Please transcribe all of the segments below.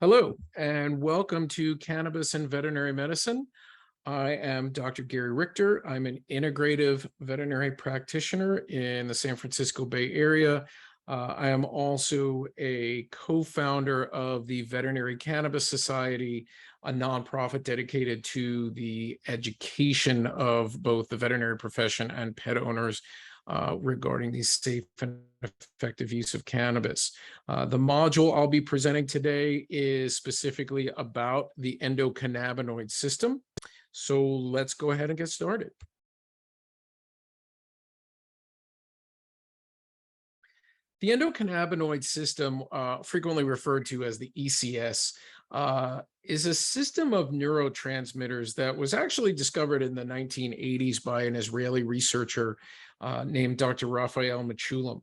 Hello, and welcome to Cannabis and Veterinary Medicine. I am Dr. Gary Richter. I'm an integrative veterinary practitioner in the San Francisco Bay Area. I am also a co-founder of the Veterinary Cannabis Society, a nonprofit dedicated to the education of both the veterinary profession and pet owners regarding the safe and effective use of cannabis. The module I'll be presenting today is specifically about the endocannabinoid system. So let's go ahead and get started. The endocannabinoid system, frequently referred to as the ECS, is a system of neurotransmitters that was actually discovered in the 1980s by an Israeli researcher named Dr. Raphael Mechoulam.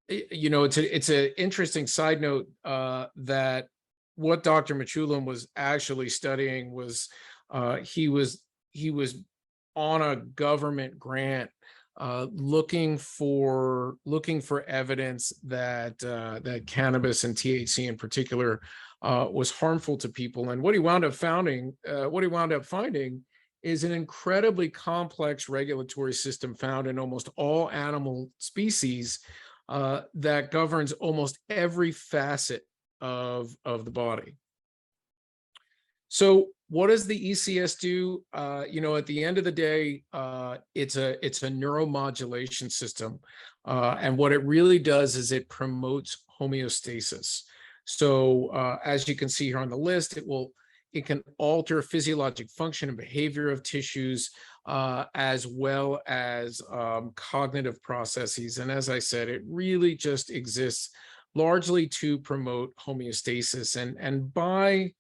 It's an interesting side note that what Dr. Mechoulam was actually studying was he was on a government grant looking for evidence that that cannabis and THC in particular was harmful to people. And what he wound up finding is an incredibly complex regulatory system found in almost all animal species that governs almost every facet of the body. So what does the ECS do? At the end of the day, it's a neuromodulation system. And what it really does is it promotes homeostasis. So as you can see here on the list, it can alter physiologic function and behavior of tissues, as well as cognitive processes. And as I said, it really just exists largely to promote homeostasis. And by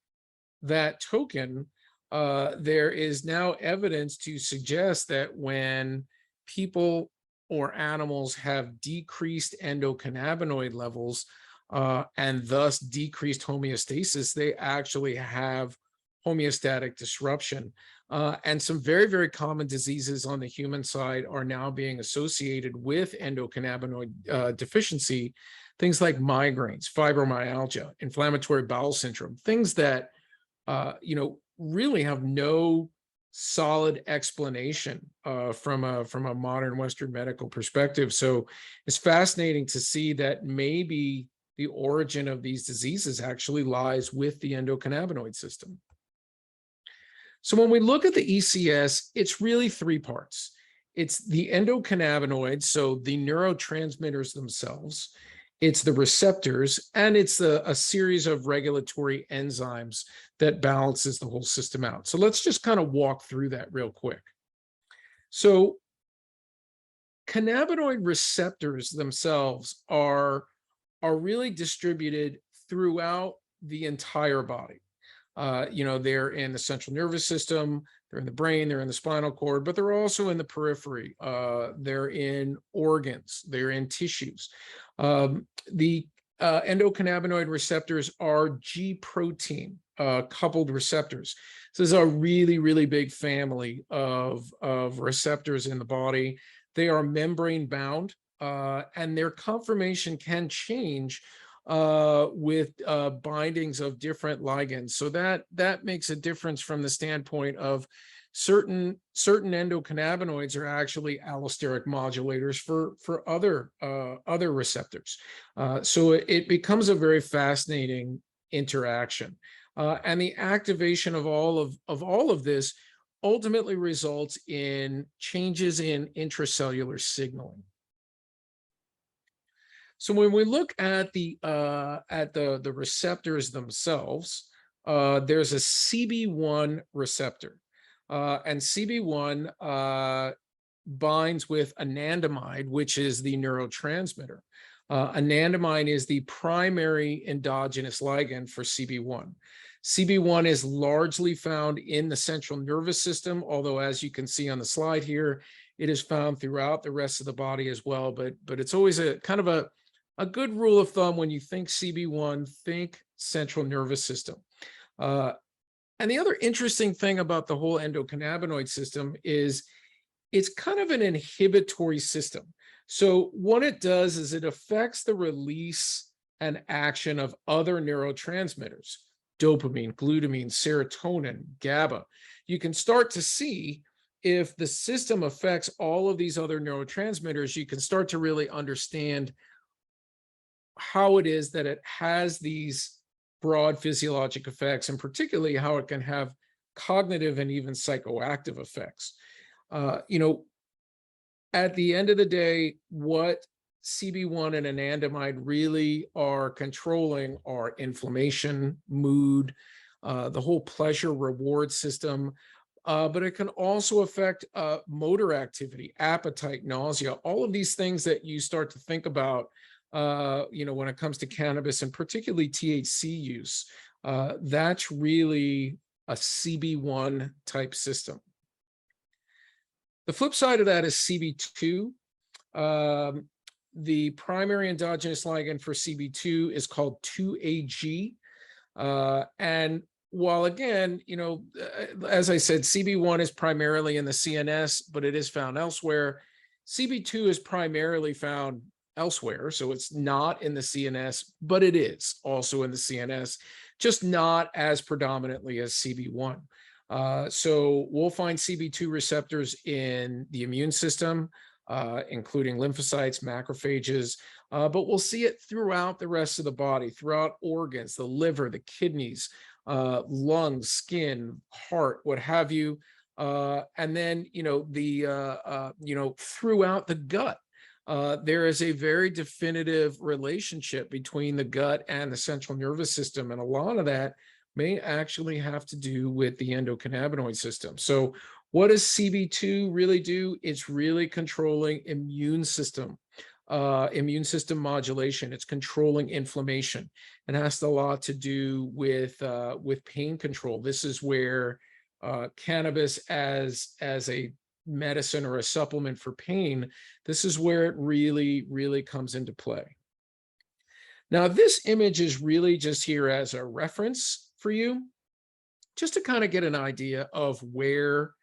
that token, there is now evidence to suggest that when people or animals have decreased endocannabinoid levels and thus decreased homeostasis, they actually have homeostatic disruption. And some very, very common diseases on the human side are now being associated with endocannabinoid deficiency, things like migraines, fibromyalgia, inflammatory bowel syndrome, things that really have no solid explanation from a modern Western medical perspective. So it's fascinating to see that maybe the origin of these diseases actually lies with the endocannabinoid system. So when we look at the ECS, it's really three parts. It's the endocannabinoids, so the neurotransmitters themselves, it's the receptors, and it's a series of regulatory enzymes that balances the whole system out. So let's just kind of walk through that real quick. So cannabinoid receptors themselves are really distributed throughout the entire body. They're in the central nervous system, they're in the brain, they're in the spinal cord, but they're also in the periphery. They're in organs, they're in tissues. The endocannabinoid receptors are G protein coupled receptors. So this is a really, really big family of receptors in the body. They are membrane bound, and their conformation can change with bindings of different ligands. So that makes a difference from the standpoint of certain endocannabinoids are actually allosteric modulators for other receptors. So it becomes a very fascinating interaction. And the activation of all of this ultimately results in changes in intracellular signaling. So when we look at the receptors themselves, there's a CB1 receptor, and CB1 binds with anandamide, which is the neurotransmitter. Anandamide is the primary endogenous ligand for CB1. CB1 is largely found in the central nervous system, although as you can see on the slide here, it is found throughout the rest of the body as well. But it's always a kind of a good rule of thumb when you think CB1, think central nervous system. And the other interesting thing about the whole endocannabinoid system is it's kind of an inhibitory system. So what it does is it affects the release and action of other neurotransmitters, dopamine, glutamine, serotonin, GABA. You can start to see if the system affects all of these other neurotransmitters. You can start to really understand how it is that it has these broad physiologic effects, and particularly how it can have cognitive and even psychoactive effects. At the end of the day, what CB1 and anandamide really are controlling are inflammation, mood, the whole pleasure reward system, but it can also affect motor activity, appetite, nausea, all of these things that you start to think about, when it comes to cannabis and particularly THC use. That's really a CB1 type system. The flip side of that is CB2. The primary endogenous ligand for CB2 is called 2AG. And while again, as I said, CB1 is primarily in the CNS, but it is found elsewhere. CB2 is primarily found elsewhere, so it's not in the CNS, but it is also in the CNS, just not as predominantly as CB1. So we'll find CB2 receptors in the immune system, including lymphocytes, macrophages, but we'll see it throughout the rest of the body, throughout organs, the liver, the kidneys, lungs, skin, heart, what have you. And then, throughout the gut. There is a very definitive relationship between the gut and the central nervous system, and a lot of that may actually have to do with the endocannabinoid system. So what does CB2 really do? It's really controlling immune system modulation. It's controlling inflammation. It has a lot to do with pain control. This is where cannabis as a medicine or a supplement for pain, this is where it really, really comes into play. Now, this image is really just here as a reference for you, just to kind of get an idea of where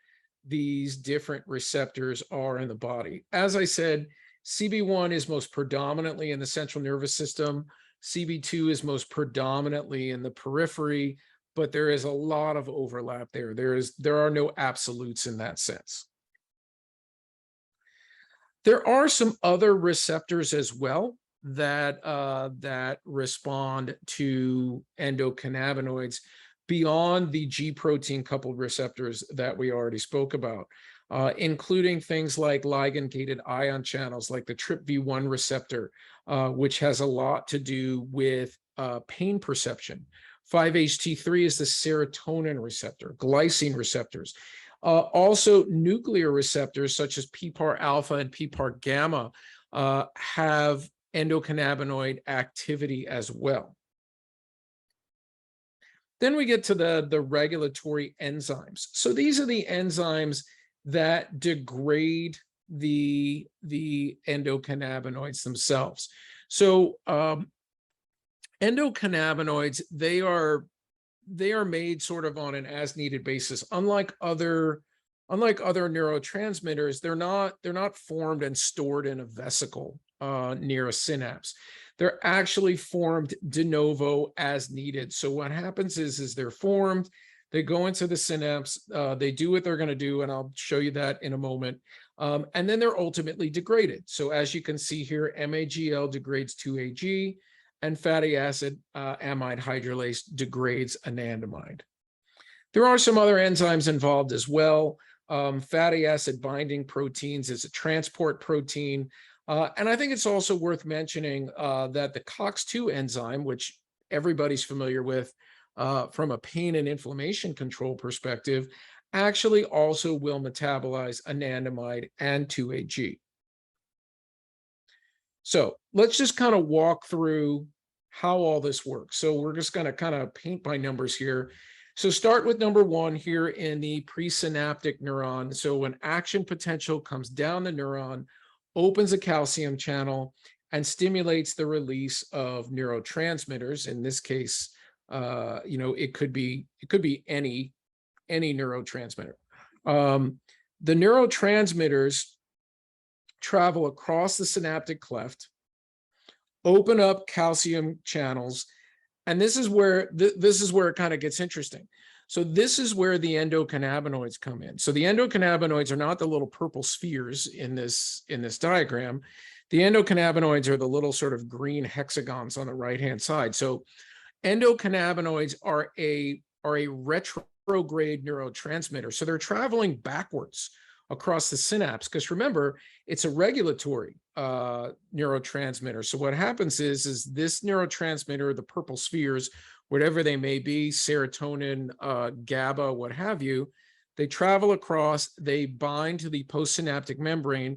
these different receptors are in the body. As I said, CB1 is most predominantly in the central nervous system. CB2 is most predominantly in the periphery, but there is a lot of overlap there. There are no absolutes in that sense. There are some other receptors as well that respond to endocannabinoids beyond the G protein coupled receptors that we already spoke about, including things like ligand-gated ion channels like the TRPV1 receptor, which has a lot to do with pain perception. 5-HT3 is the serotonin receptor, glycine receptors. Also, nuclear receptors such as PPAR alpha and PPAR gamma have endocannabinoid activity as well. Then we get to the regulatory enzymes. So these are the enzymes that degrade the endocannabinoids themselves. So endocannabinoids, they are made sort of on an as needed basis. Unlike other neurotransmitters, they're not formed and stored in a vesicle near a synapse. They're actually formed de novo as needed. So what happens is they're formed, they go into the synapse, they do what they're going to do, and I'll show you that in a moment. And then they're ultimately degraded. So as you can see here, MAGL degrades 2AG, and fatty acid amide hydrolase degrades anandamide. There are some other enzymes involved as well. Fatty acid binding proteins is a transport protein. And I think it's also worth mentioning that the COX-2 enzyme, which everybody's familiar with from a pain and inflammation control perspective, actually also will metabolize anandamide and 2AG. So let's just kind of walk through how all this works. So we're just going to kind of paint by numbers here. So start with number one here in the presynaptic neuron. So when action potential comes down the neuron, opens a calcium channel and stimulates the release of neurotransmitters. In this case, it could be any neurotransmitter. The neurotransmitters travel across the synaptic cleft, open up calcium channels. And this is where this is where it kind of gets interesting. So this is where the endocannabinoids come in. So the endocannabinoids are not the little purple spheres in this diagram. The endocannabinoids are the little sort of green hexagons on the right-hand side. So endocannabinoids are a retrograde neurotransmitter. So they're traveling backwards across the synapse, because remember, it's a regulatory neurotransmitter. So what happens is this neurotransmitter, the purple spheres, whatever they may be, serotonin, GABA, what have you, they travel across, they bind to the postsynaptic membrane.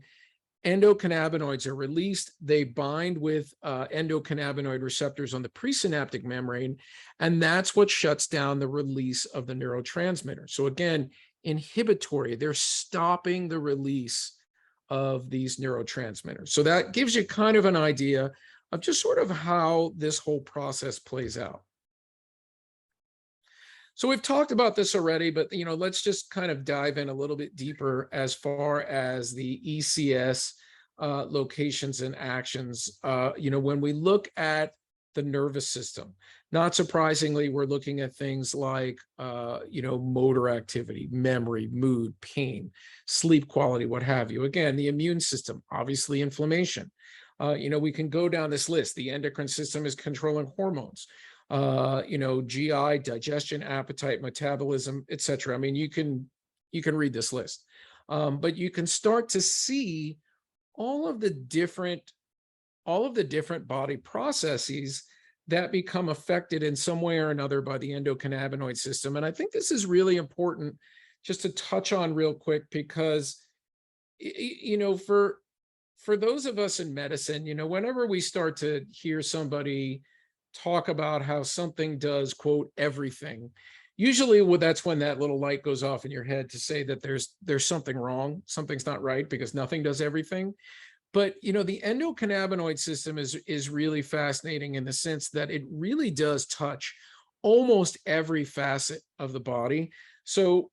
Endocannabinoids are released. They bind with endocannabinoid receptors on the presynaptic membrane, and that's what shuts down the release of the neurotransmitter. So again, inhibitory, they're stopping the release of these neurotransmitters. So that gives you kind of an idea of just sort of how this whole process plays out. So we've talked about this already, but let's just kind of dive in a little bit deeper as far as the ECS locations and actions. When we look at the nervous system, not surprisingly, we're looking at things like motor activity, memory, mood, pain, sleep quality, what have you. Again, the immune system, obviously inflammation. We can go down this list. The endocrine system is controlling hormones. GI, digestion, appetite, metabolism, etc. I mean, you can read this list, but you can start to see all of the different body processes that become affected in some way or another by the endocannabinoid system. And I think this is really important just to touch on real quick, because for those of us in medicine, whenever we start to hear somebody talk about how something does, quote, everything, usually that's when that little light goes off in your head to say that there's something wrong, something's not right, because nothing does everything. But the endocannabinoid system is really fascinating in the sense that it really does touch almost every facet of the body. So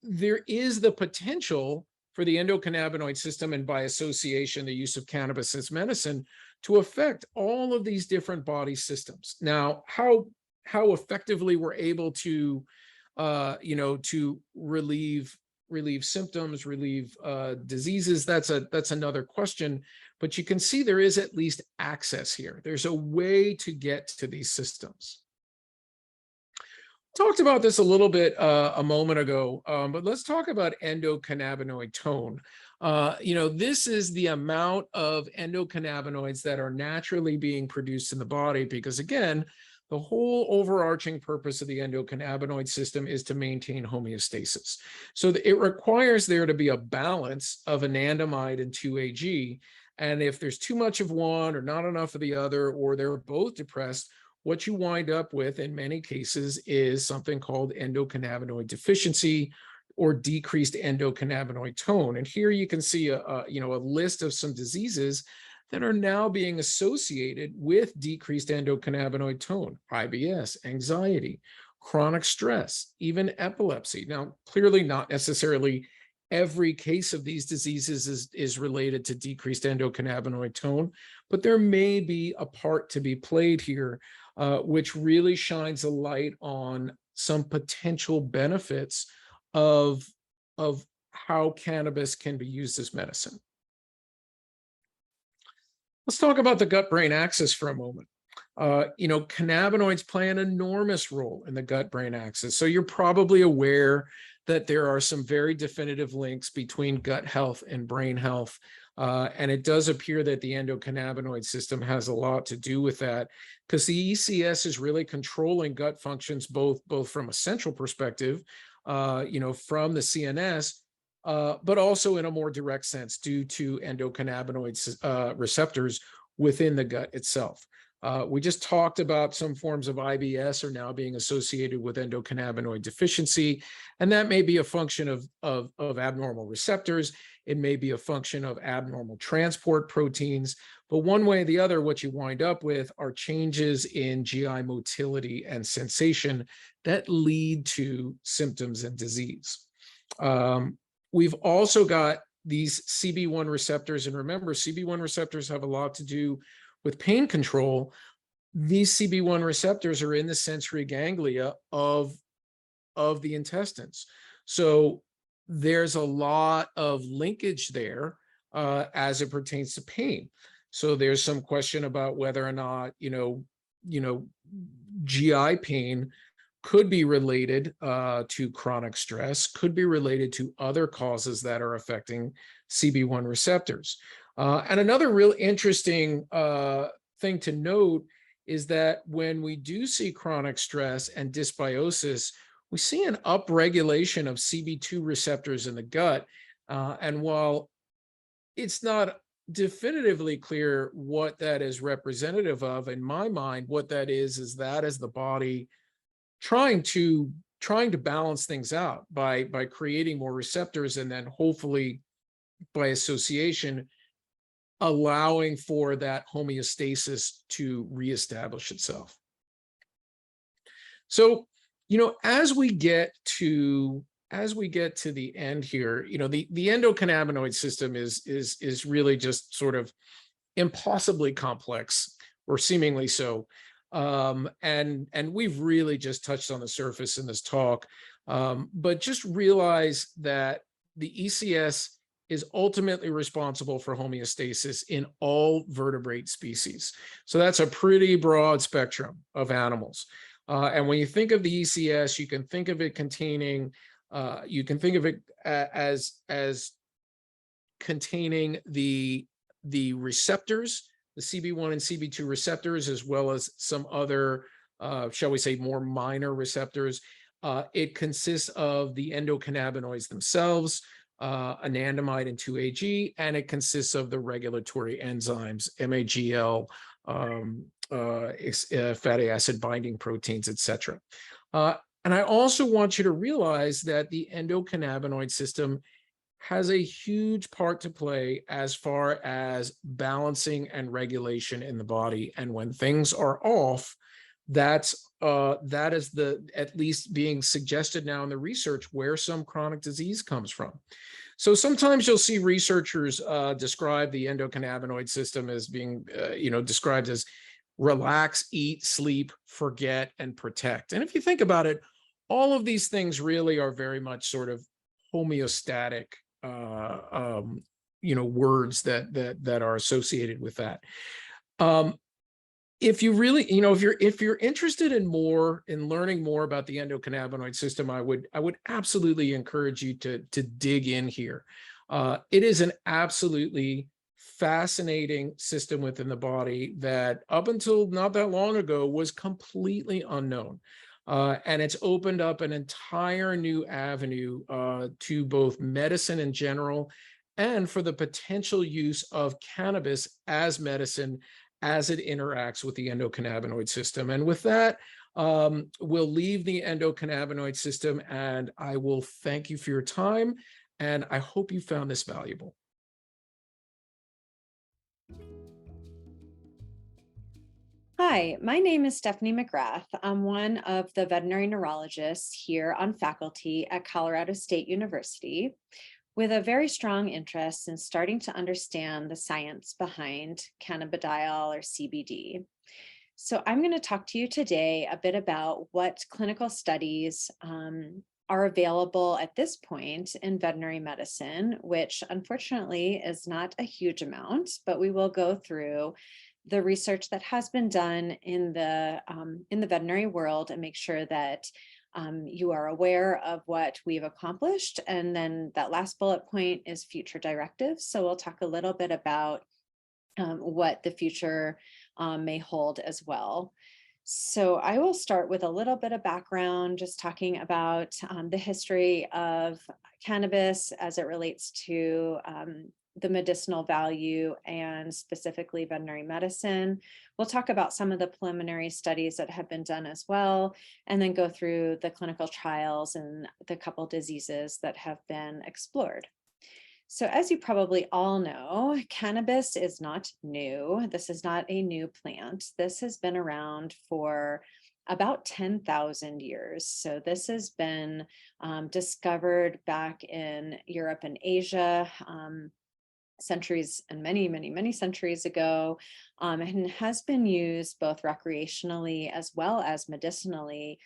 there is the potential for the endocannabinoid system, and by association, the use of cannabis as medicine, to affect all of these different body systems. Now, how effectively we're able to, to relieve symptoms, relieve diseases, that's another question. But you can see there is at least access here. There's a way to get to these systems. Talked about this a little bit a moment ago, but let's talk about endocannabinoid tone. This is the amount of endocannabinoids that are naturally being produced in the body, because again, the whole overarching purpose of the endocannabinoid system is to maintain homeostasis. So it requires there to be a balance of anandamide and 2-AG. And if there's too much of one or not enough of the other, or they're both depressed, what you wind up with in many cases is something called endocannabinoid deficiency or decreased endocannabinoid tone. And here you can see a list of some diseases that are now being associated with decreased endocannabinoid tone: IBS, anxiety, chronic stress, even epilepsy. Now, clearly not necessarily every case of these diseases is related to decreased endocannabinoid tone, but there may be a part to be played here, which really shines a light on some potential benefits of how cannabis can be used as medicine. Let's talk about the gut-brain axis for a moment. Cannabinoids play an enormous role in the gut-brain axis. So you're probably aware that there are some very definitive links between gut health and brain health. And it does appear that the endocannabinoid system has a lot to do with that, because the ECS is really controlling gut functions, both from a central perspective, from the CNS, but also in a more direct sense due to endocannabinoid receptors within the gut itself. We just talked about some forms of IBS are now being associated with endocannabinoid deficiency, and that may be a function of abnormal receptors. It may be a function of abnormal transport proteins, but one way or the other, what you wind up with are changes in GI motility and sensation that lead to symptoms and disease. We've also got these CB1 receptors, and remember, CB1 receptors have a lot to do with pain control, these CB1 receptors are in the sensory ganglia of the intestines. So there's a lot of linkage there as it pertains to pain. So there's some question about whether or not, GI pain could be related to chronic stress, could be related to other causes that are affecting CB1 receptors. And another real interesting thing to note is that when we do see chronic stress and dysbiosis, we see an upregulation of CB2 receptors in the gut. And while it's not definitively clear what that is representative of, in my mind, what that is that is the body trying to balance things out by creating more receptors, and then hopefully by association allowing for that homeostasis to reestablish itself. So, as we get to the end here, the endocannabinoid system is really just sort of impossibly complex, or seemingly so. And we've really just touched on the surface in this talk, but just realize that the ECS is ultimately responsible for homeostasis in all vertebrate species. So that's a pretty broad spectrum of animals. And when you think of the ECS, you can think of it as containing the receptors, the CB1 and CB2 receptors, as well as some other, shall we say, more minor receptors. It consists of the endocannabinoids themselves, anandamide and 2-AG, and it consists of the regulatory enzymes, MAGL, fatty acid binding proteins, etc. And I also want you to realize that the endocannabinoid system has a huge part to play as far as balancing and regulation in the body. And when things are off, that is at least being suggested now in the research, where some chronic disease comes from. So sometimes you'll see researchers describe the endocannabinoid system as being, described as relax, eat, sleep, forget, and protect. And if you think about it, all of these things really are very much sort of homeostatic words that are associated with that. If you really, if you're interested in learning more about the endocannabinoid system, I would absolutely encourage you to dig in here. It is an absolutely fascinating system within the body that up until not that long ago was completely unknown. And it's opened up an entire new avenue to both medicine in general and for the potential use of cannabis as medicine as it interacts with the endocannabinoid system. And with that, we'll leave the endocannabinoid system, and I will thank you for your time, and I hope you found this valuable. Hi, my name is Stephanie McGrath. I'm one of the veterinary neurologists here on faculty at Colorado State University, with a very strong interest in starting to understand the science behind cannabidiol or CBD. So I'm going to talk to you today a bit about what clinical studies are available at this point in veterinary medicine, which unfortunately is not a huge amount, but we will go through the research that has been done in the veterinary world and make sure that you are aware of what we've accomplished. And then that last bullet point is future directives. So we'll talk a little bit about what the future may hold as well. So I will start with a little bit of background, just talking about the history of cannabis as it relates to the medicinal value and specifically veterinary medicine. We'll talk about some of the preliminary studies that have been done as well, and then go through the clinical trials and the couple diseases that have been explored. So as you probably all know, cannabis is not new. This is not a new plant. This has been around for about 10,000 years. So this has been discovered back in Europe and Asia. centuries and many centuries ago, and has been used both recreationally as well as medicinally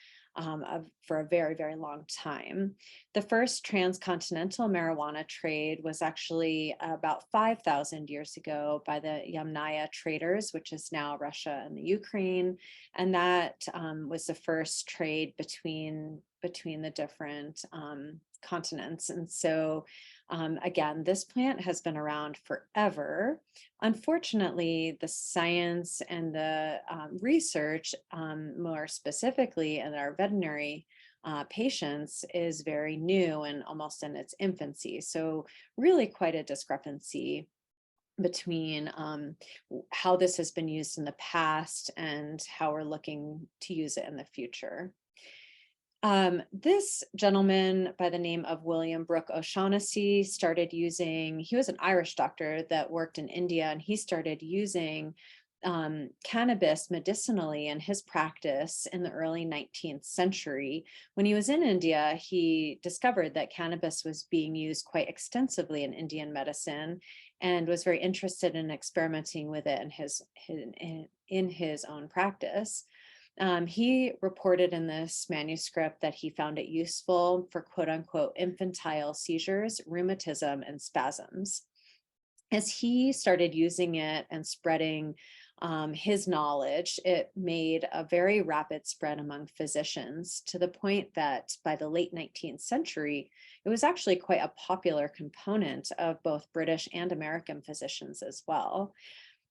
for a very long time. The first transcontinental marijuana trade was actually about 5,000 years ago by the Yamnaya traders, which is now Russia and the Ukraine. And that was the first trade between the different continents. And so again, this plant has been around forever. Unfortunately, the science and the research, more specifically in our veterinary patients, is very new and almost in its infancy. So really quite a discrepancy between how this has been used in the past and how we're looking to use it in the future. This gentleman by the name of William Brooke O'Shaughnessy started using, he was an Irish doctor that worked in India, and he started using cannabis medicinally in his practice in the early 19th century. When he was in India, he discovered that cannabis was being used quite extensively in Indian medicine and was very interested in experimenting with it in his own practice. He reported in this manuscript that he found it useful for quote unquote infantile seizures, rheumatism, and spasms. As he started using it and spreading his knowledge, it made a very rapid spread among physicians, to the point that by the late 19th century, it was actually quite a popular component of both British and American physicians as well.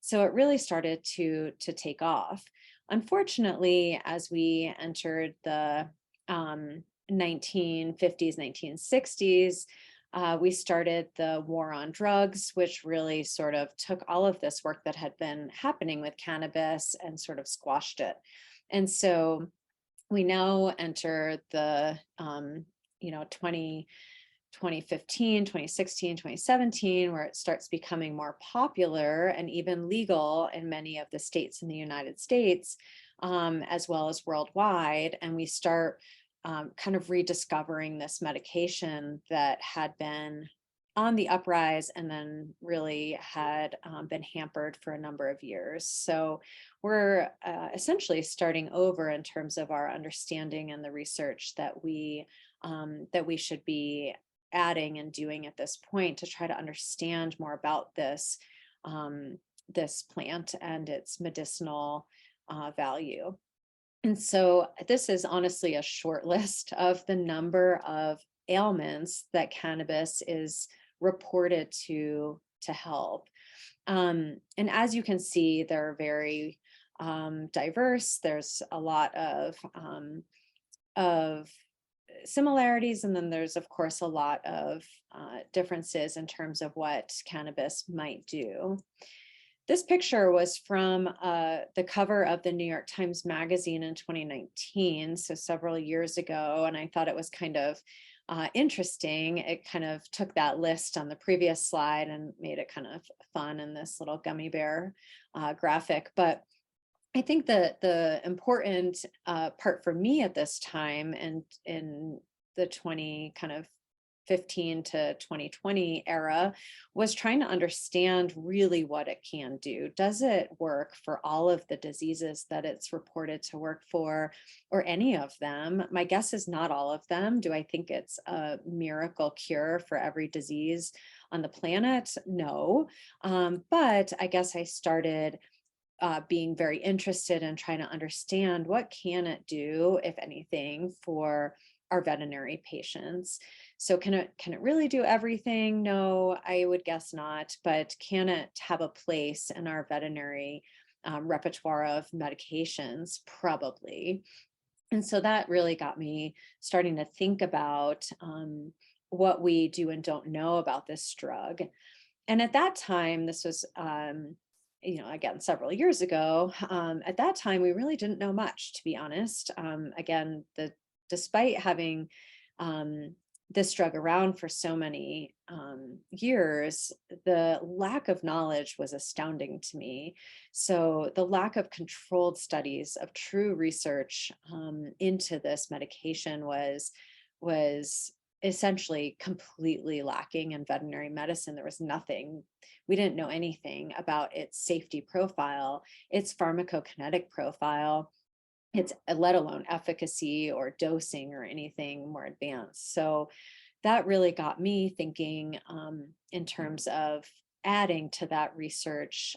So it really started to take off. Unfortunately, as we entered the 1950s, 1960s, we started the war on drugs, which really sort of took all of this work that had been happening with cannabis and sort of squashed it. And so we now enter the 2015, 2016, 2017, where it starts becoming more popular and even legal in many of the states in the United States, as well as worldwide. And we start kind of rediscovering this medication that had been on the uprise and then really had been hampered for a number of years. So we're essentially starting over in terms of our understanding and the research that we should be adding and doing at this point to try to understand more about this plant and its medicinal value. And so this is honestly a short list of the number of ailments that cannabis is reported to help. And as you can see, they're very diverse. There's a lot of similarities, and then there's of course a lot of differences in terms of what cannabis might do. This picture was from the cover of the New York Times Magazine in 2019, so several years ago, and I thought it was kind of interesting. It kind of took that list on the previous slide and made it kind of fun in this little gummy bear graphic. But I think that the important part for me at this time and in the 2015 to 2020 era was trying to understand really what it can do. Does it work for all of the diseases that it's reported to work for, or any of them? My guess is not all of them. Do I think it's a miracle cure for every disease on the planet? No. But I guess I started being very interested in trying to understand what can it do, if anything, for our veterinary patients. So can it really do everything? No, I would guess not. But can it have a place in our veterinary repertoire of medications? Probably. And so that really got me starting to think about what we do and don't know about this drug. And at that time, this was again, several years ago, at that time, we really didn't know much, to be honest. Again, despite having this drug around for so many years, the lack of knowledge was astounding to me. So the lack of controlled studies of true research into this medication was essentially completely lacking in veterinary medicine. There was nothing, we didn't know anything about its safety profile, its pharmacokinetic profile, its let alone efficacy or dosing or anything more advanced. So that really got me thinking in terms of adding to that research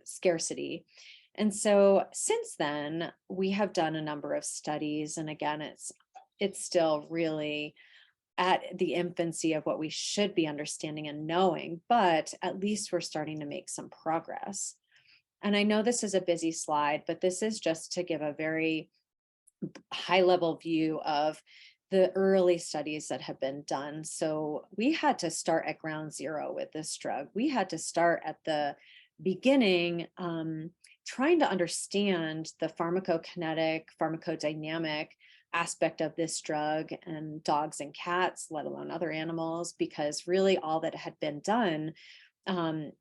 scarcity. And so since then, we have done a number of studies. And again, it's still really at the infancy of what we should be understanding and knowing, but at least we're starting to make some progress. And I know this is a busy slide, but this is just to give a very high level view of the early studies that have been done. So we had to start at ground zero with this drug. We had to start at the beginning, trying to understand the pharmacokinetic, pharmacodynamic aspect of this drug and dogs and cats, let alone other animals, because really all that had been done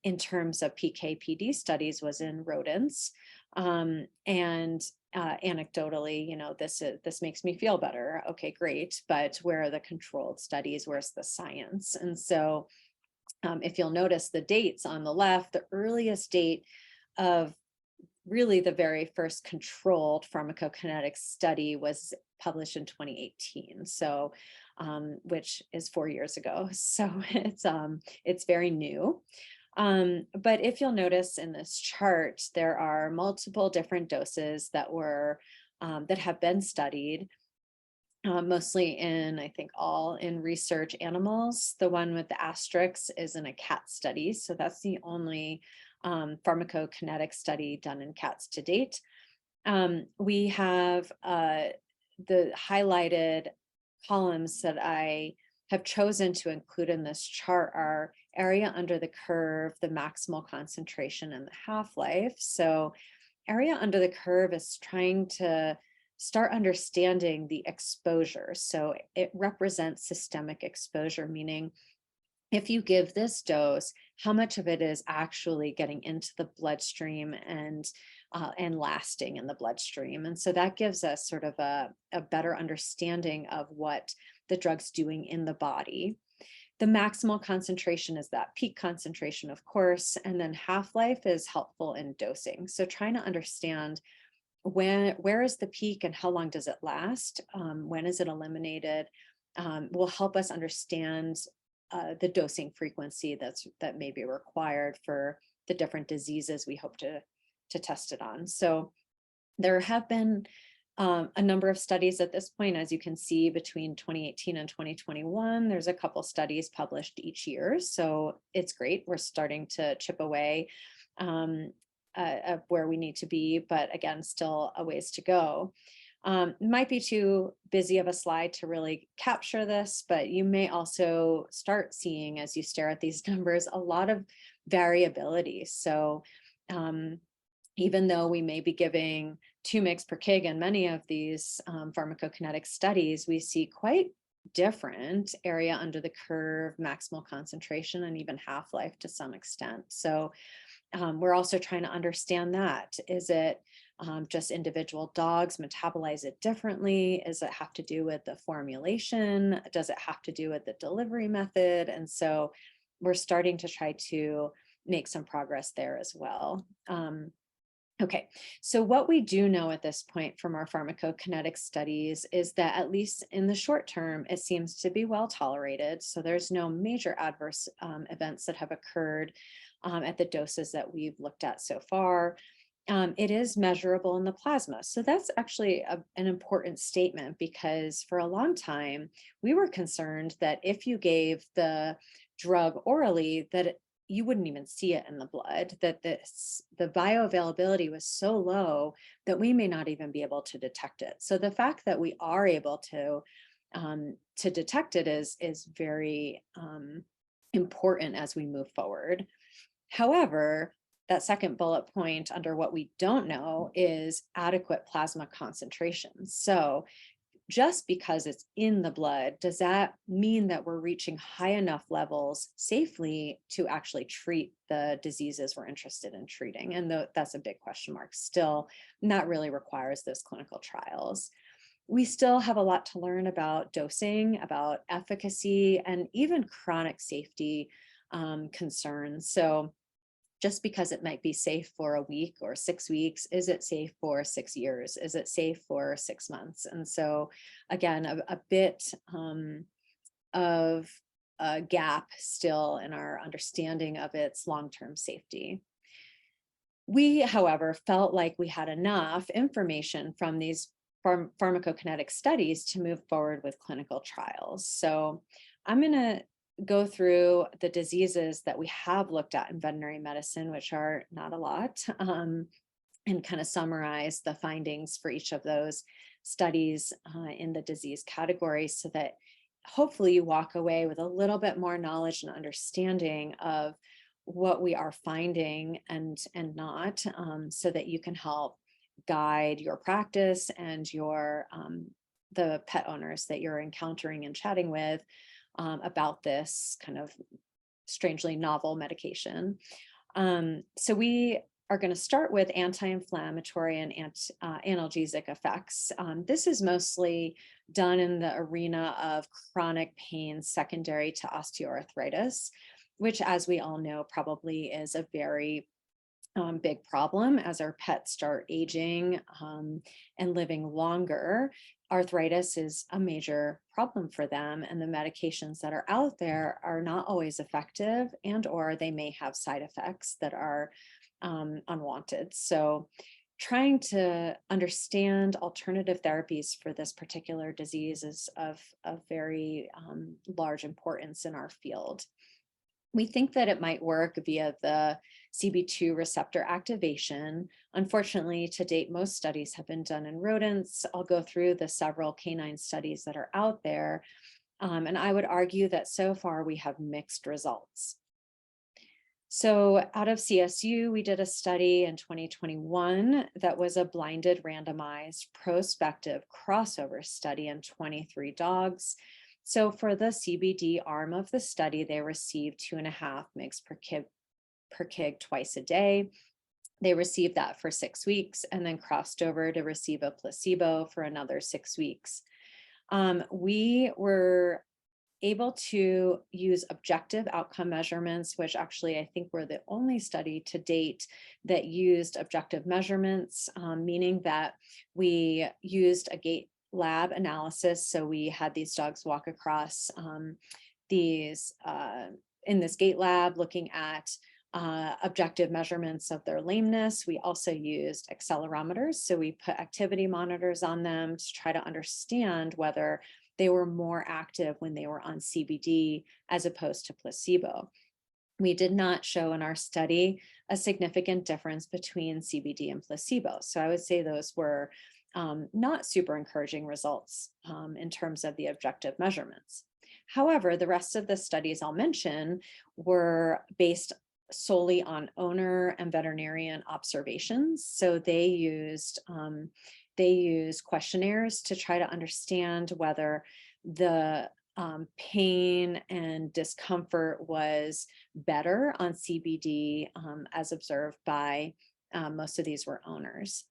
in terms of PK/PD studies was in rodents. And anecdotally, this makes me feel better. Okay, great. But where are the controlled studies? Where's the science? And so if you'll notice the dates on the left, the earliest date of really the very first controlled pharmacokinetic study was published in 2018. So which is 4 years ago. So it's very new. But if you'll notice in this chart, there are multiple different doses that were that have been studied, mostly in, I think, all in research animals. The one with the asterisks is in a cat study. So that's the only pharmacokinetic study done in cats to date. We have the highlighted columns that I have chosen to include in this chart are area under the curve, the maximal concentration, and the half-life. So area under the curve is trying to start understanding the exposure. So it represents systemic exposure, meaning if you give this dose, how much of it is actually getting into the bloodstream and lasting in the bloodstream. And so that gives us sort of a better understanding of what the drug's doing in the body. The maximal concentration is that peak concentration, of course, and then half-life is helpful in dosing. So trying to understand where is the peak and how long does it last? When is it eliminated? Will help us understand the dosing frequency that may be required for the different diseases we hope to test it on. So there have been a number of studies at this point, as you can see, between 2018 and 2021. There's a couple studies published each year, so it's great. We're starting to chip away of where we need to be, but again, still a ways to go. Might be too busy of a slide to really capture this, but you may also start seeing, as you stare at these numbers, a lot of variability. So even though we may be giving 2 mg per kg in many of these pharmacokinetic studies, we see quite different area under the curve, maximal concentration, and even half-life to some extent. So we're also trying to understand that. Is it just individual dogs metabolize it differently? Does it have to do with the formulation? Does it have to do with the delivery method? And so we're starting to try to make some progress there as well. Okay, so what we do know at this point from our pharmacokinetic studies is that at least in the short term, it seems to be well tolerated. So there's no major adverse events that have occurred at the doses that we've looked at so far. It is measurable in the plasma. So that's actually an important statement, because for a long time, we were concerned that if you gave the drug orally, that you wouldn't even see it in the blood, that the bioavailability was so low that we may not even be able to detect it. So the fact that we are able to detect it is very important as we move forward. However, that second bullet point under what we don't know is adequate plasma concentration. So just because it's in the blood, does that mean that we're reaching high enough levels safely to actually treat the diseases we're interested in treating? And that's a big question mark still, and that really requires those clinical trials. we still have a lot to learn about dosing, about efficacy, and even chronic safety concerns. So just because it might be safe for a week or 6 weeks, is it safe for 6 years? Is it safe for 6 months? And so again, a bit of a gap still in our understanding of its long-term safety. We, however, felt like we had enough information from these pharmacokinetic studies to move forward with clinical trials. So I'm going to go through the diseases that we have looked at in veterinary medicine, which are not a lot, and kind of summarize the findings for each of those studies in the disease category, so that hopefully you walk away with a little bit more knowledge and understanding of what we are finding and not, so that you can help guide your practice and your the pet owners that you're encountering and chatting with about this kind of strangely novel medication. So we are going to start with anti-inflammatory and analgesic effects. This is mostly done in the arena of chronic pain secondary to osteoarthritis, which, as we all know, probably is a very big problem as our pets start aging and living longer. Arthritis is a major problem for them, and the medications that are out there are not always effective, and or they may have side effects that are unwanted. So trying to understand alternative therapies for this particular disease is of very large importance in our field. We think that it might work via the CB2 receptor activation. Unfortunately, to date, most studies have been done in rodents. I'll go through the several canine studies that are out there. And I would argue that so far we have mixed results. So out of CSU, we did a study in 2021 that was a blinded, randomized, prospective crossover study in 23 dogs. So for the CBD arm of the study, they received 2.5 mg per kg twice a day. They received that for 6 weeks and then crossed over to receive a placebo for another 6 weeks. We were able to use objective outcome measurements, which actually I think we're the only study to date that used objective measurements, meaning that we used a gait lab analysis. So we had these dogs walk across in this gait lab, looking at objective measurements of their lameness. We also used accelerometers. So we put activity monitors on them to try to understand whether they were more active when they were on CBD as opposed to placebo. We did not show in our study a significant difference between CBD and placebo. So I would say those were not super encouraging results in terms of the objective measurements. However, the rest of the studies I'll mention were based solely on owner and veterinarian observations. So they used questionnaires to try to understand whether the pain and discomfort was better on CBD as observed by most of these were owners.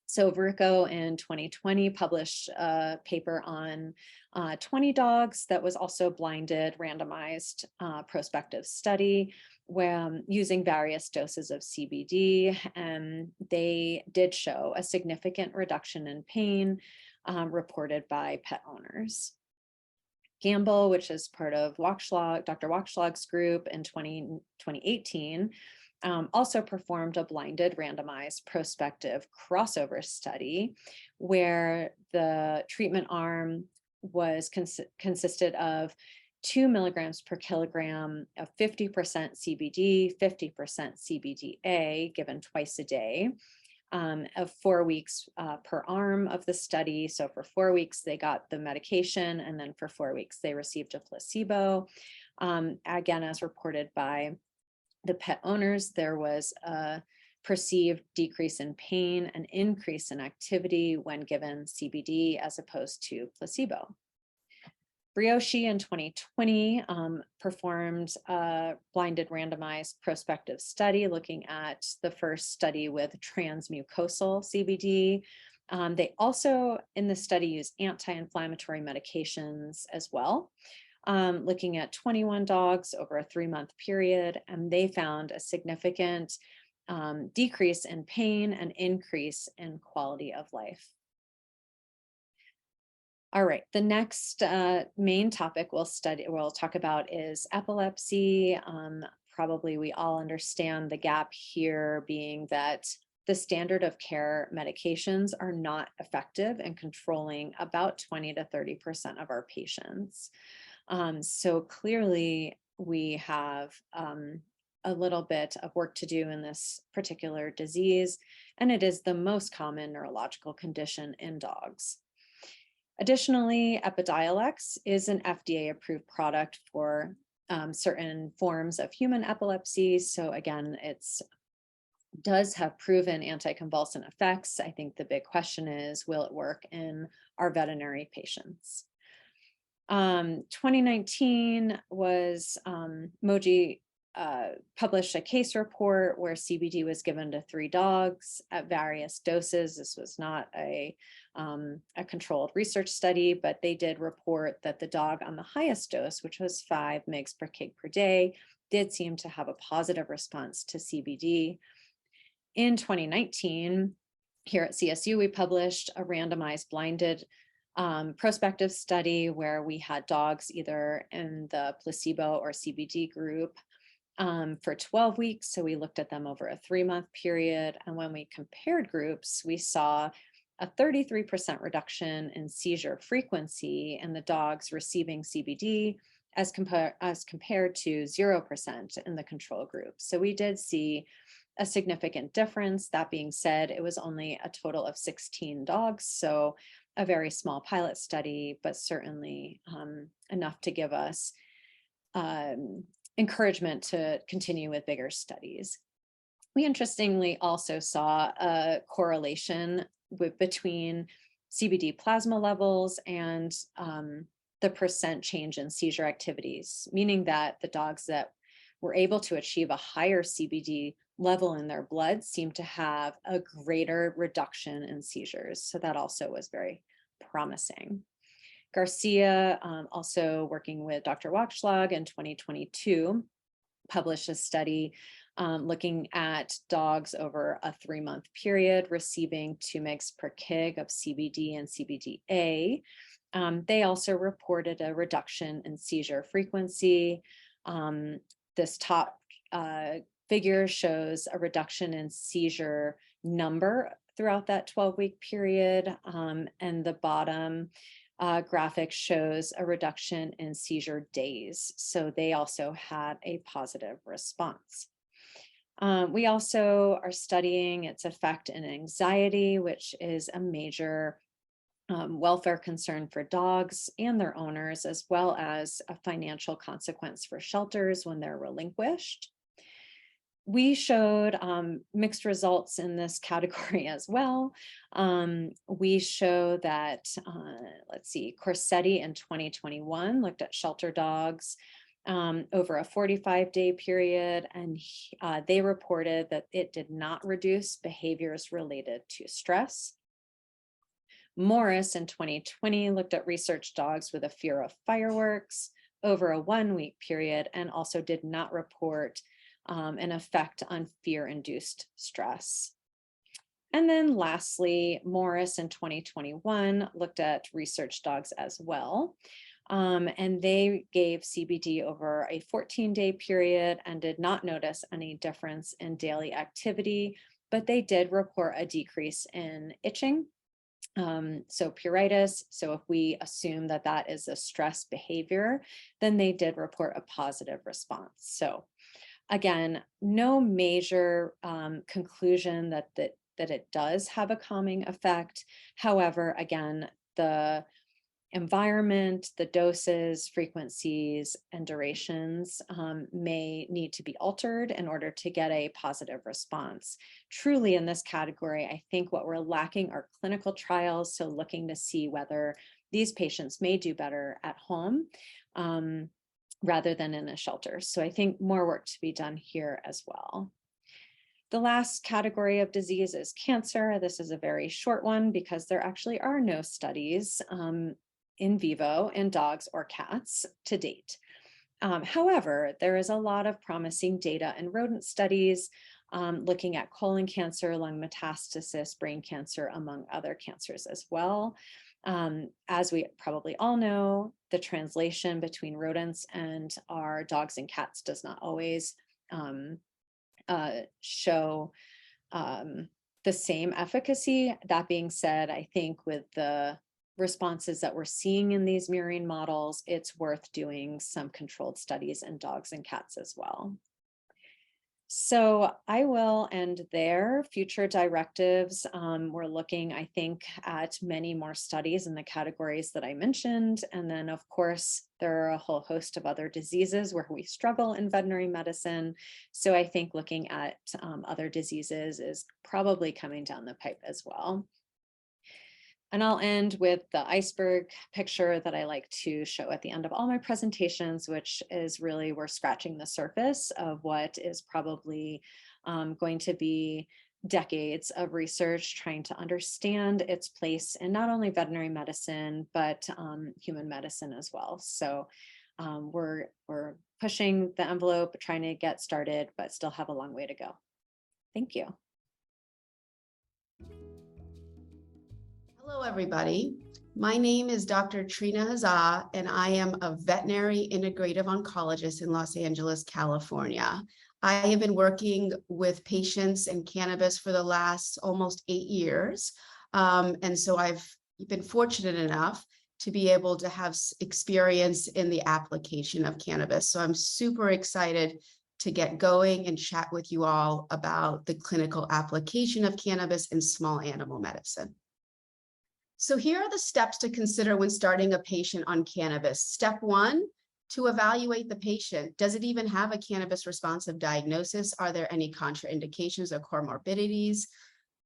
So Verico in 2020 published a paper on 20 dogs that was also blinded, randomized prospective study where using various doses of CBD, and they did show a significant reduction in pain reported by pet owners. Gamble, which is part of Dr. Wachschlag's group in 2018, also performed a blinded, randomized, prospective crossover study where the treatment arm was consisted of 2 milligrams per kilogram of 50% CBD, 50% CBDA given twice a day of 4 weeks per arm of the study. So for 4 weeks, they got the medication, and then for 4 weeks, they received a placebo. Again, as reported by the pet owners, there was a perceived decrease in pain, an increase in activity when given CBD as opposed to placebo. Brioche in 2020 performed a blinded randomized prospective study looking at the first study with transmucosal CBD They also, in the study, use anti-inflammatory medications as well, looking at 21 dogs over a 3-month period, and they found a significant decrease in pain and increase in quality of life. All right, the next main topic we'll talk about is epilepsy. Probably we all understand the gap here being that the standard of care medications are not effective in controlling about 20 to 30% of our patients. So clearly we have a little bit of work to do in this particular disease, and it is the most common neurological condition in dogs. Additionally, Epidiolex is an FDA-approved product for certain forms of human epilepsy. So again, it's does have proven anticonvulsant effects. I think the big question is, will it work in our veterinary patients? 2019 was Moji published a case report where CBD was given to 3 dogs at various doses. This was not a controlled research study, but they did report that the dog on the highest dose, which was 5 mg per kg per day, did seem to have a positive response to CBD. In 2019, here at CSU, we published a randomized blinded prospective study where we had dogs either in the placebo or CBD group for 12 weeks. So we looked at them over a 3-month period. And when we compared groups, we saw a 33% reduction in seizure frequency in the dogs receiving CBD as compared to 0% in the control group. So we did see a significant difference. That being said, it was only a total of 16 dogs. So a very small pilot study, but certainly enough to give us encouragement to continue with bigger studies. We interestingly also saw a correlation between CBD plasma levels and the percent change in seizure activities, meaning that the dogs that were able to achieve a higher CBD level in their blood seemed to have a greater reduction in seizures. So that also was very promising. Garcia, also working with Dr. Wachschlag in 2022, published a study looking at dogs over a 3-month period receiving 2 mg per kg of CBD and CBDA. They also reported a reduction in seizure frequency. This top figure shows a reduction in seizure number throughout that 12-week period, and the bottom graphic shows a reduction in seizure days. So they also had a positive response. We also are studying its effect in anxiety, which is a major welfare concern for dogs and their owners, as well as a financial consequence for shelters when they're relinquished. We showed mixed results in this category as well. We show that, let's see, Corsetti in 2021 looked at shelter dogs over a 45-day period, and they reported that it did not reduce behaviors related to stress. Morris in 2020 looked at research dogs with a fear of fireworks over a 1-week period and also did not report an effect on fear-induced stress. And then lastly, Morris in 2021 looked at research dogs as well. And they gave CBD over a 14-day period and did not notice any difference in daily activity, but they did report a decrease in itching. So pruritus. So if we assume that that is a stress behavior, then they did report a positive response. So again, no major conclusion that it does have a calming effect. However, again, the environment, the doses, frequencies, and durations may need to be altered in order to get a positive response. Truly, in this category, I think what we're lacking are clinical trials, so looking to see whether these patients may do better at home rather than in a shelter. So I think more work to be done here as well. The last category of disease is cancer. This is a very short one because there actually are no studies in vivo in dogs or cats to date. However, there is a lot of promising data in rodent studies looking at colon cancer, lung metastasis, brain cancer, among other cancers as well. As we probably all know, the translation between rodents and our dogs and cats does not always show the same efficacy. That being said, I think with the responses that we're seeing in these murine models, it's worth doing some controlled studies in dogs and cats as well. So I will end there. Future directives, we're looking, I think, at many more studies in the categories that I mentioned. And then, of course, there are a whole host of other diseases where we struggle in veterinary medicine. So I think looking at other diseases is probably coming down the pipe as well. And I'll end with the iceberg picture that I like to show at the end of all my presentations, which is really we're scratching the surface of what is probably going to be decades of research trying to understand its place in not only veterinary medicine, but human medicine as well. So we're pushing the envelope, trying to get started, but still have a long way to go. Thank you. Hello, everybody. My name is Dr. Trina Hazza, and I am a veterinary integrative oncologist in Los Angeles, California. I have been working with patients in cannabis for the last almost 8 years. And so I've been fortunate enough to be able to have experience in the application of cannabis. So I'm super excited to get going and chat with you all about the clinical application of cannabis in small animal medicine. So here are the steps to consider when starting a patient on cannabis. Step 1, to evaluate the patient. Does it even have a cannabis responsive diagnosis? Are there any contraindications or comorbidities?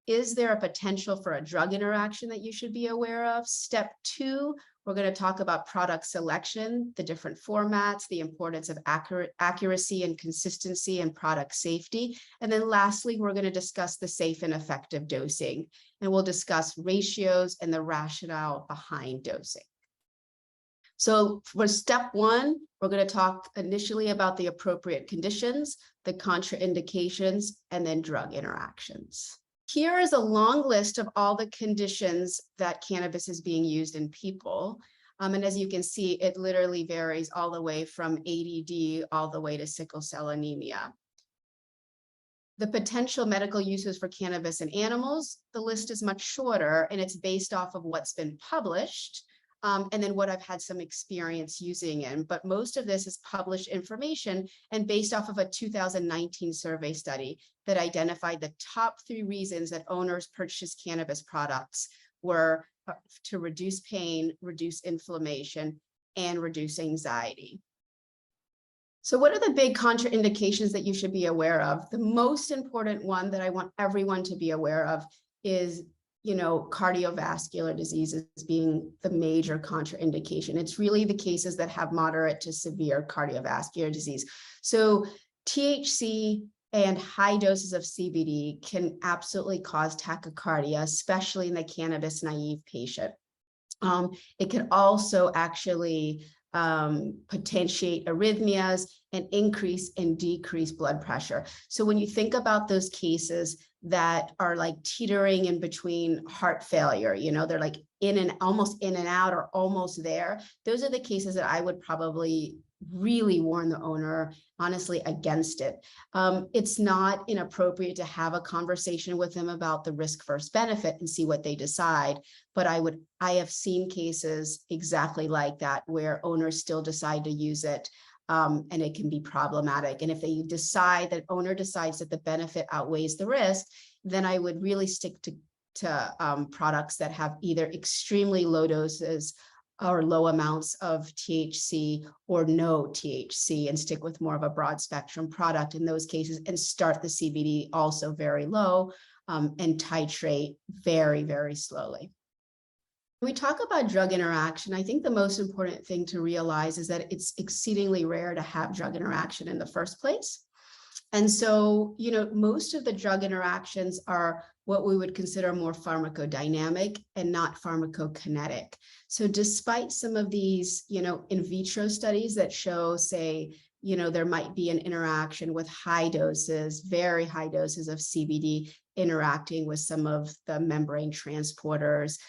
Is there a potential for a drug interaction that you should be aware of? Step 2, we're going to talk about product selection, the different formats, the importance of accuracy and consistency and product safety. And then lastly, we're going to discuss the safe and effective dosing. And we'll discuss ratios and the rationale behind dosing. So for step 1, we're going to talk initially about the appropriate conditions, the contraindications, and then drug interactions. Here is a long list of all the conditions that cannabis is being used in people. And as you can see, it literally varies all the way from ADD all the way to sickle cell anemia. The potential medical uses for cannabis in animals, the list is much shorter, and it's based off of what's been published. And then what I've had some experience using in, but most of this is published information and based off of a 2019 survey study that identified the top 3 reasons that owners purchase cannabis products were to reduce pain, reduce inflammation, and reduce anxiety. So what are the big contraindications that you should be aware of? The most important one that I want everyone to be aware of is cardiovascular diseases being the major contraindication. It's really the cases that have moderate to severe cardiovascular disease. So THC and high doses of CBD can absolutely cause tachycardia, especially in the cannabis naive patient. It can also actually potentiate arrhythmias and increase and decrease blood pressure. So when you think about those cases that are like teetering in between heart failure, they're like almost in and out or almost there. Those are the cases that I would probably really warn the owner, honestly, against it. It's not inappropriate to have a conversation with them about the risk versus benefit and see what they decide. But I have seen cases exactly like that where owners still decide to use it. And it can be problematic. And if they owner decides that the benefit outweighs the risk, then I would really stick to products that have either extremely low doses or low amounts of THC or no THC and stick with more of a broad spectrum product in those cases and start the CBD also very low and titrate very, very slowly. When we talk about drug interaction, I think the most important thing to realize is that it's exceedingly rare to have drug interaction in the first place. And so, most of the drug interactions are what we would consider more pharmacodynamic and not pharmacokinetic. So despite some of these, in vitro studies that show, say, there might be an interaction with high doses, very high doses of CBD interacting with some of the membrane transporters,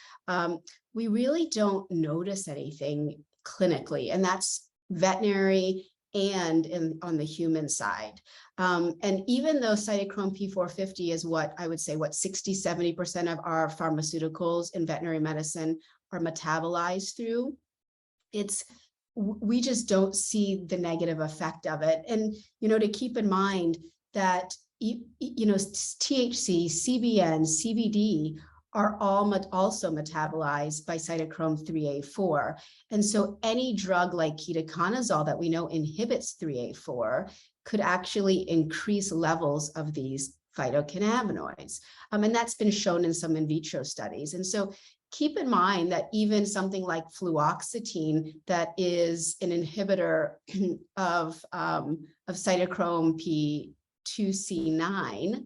we really don't notice anything clinically, and that's veterinary and on the human side. And even though cytochrome P450 is what I would say, 60–70% of our pharmaceuticals in veterinary medicine are metabolized through, we just don't see the negative effect of it. And, to keep in mind that, THC, CBN, CBD are all also metabolized by cytochrome 3A4. And so any drug like ketoconazole that we know inhibits 3A4 could actually increase levels of these phytocannabinoids. And that's been shown in some in vitro studies. And so keep in mind that even something like fluoxetine, that is an inhibitor of cytochrome P2C9,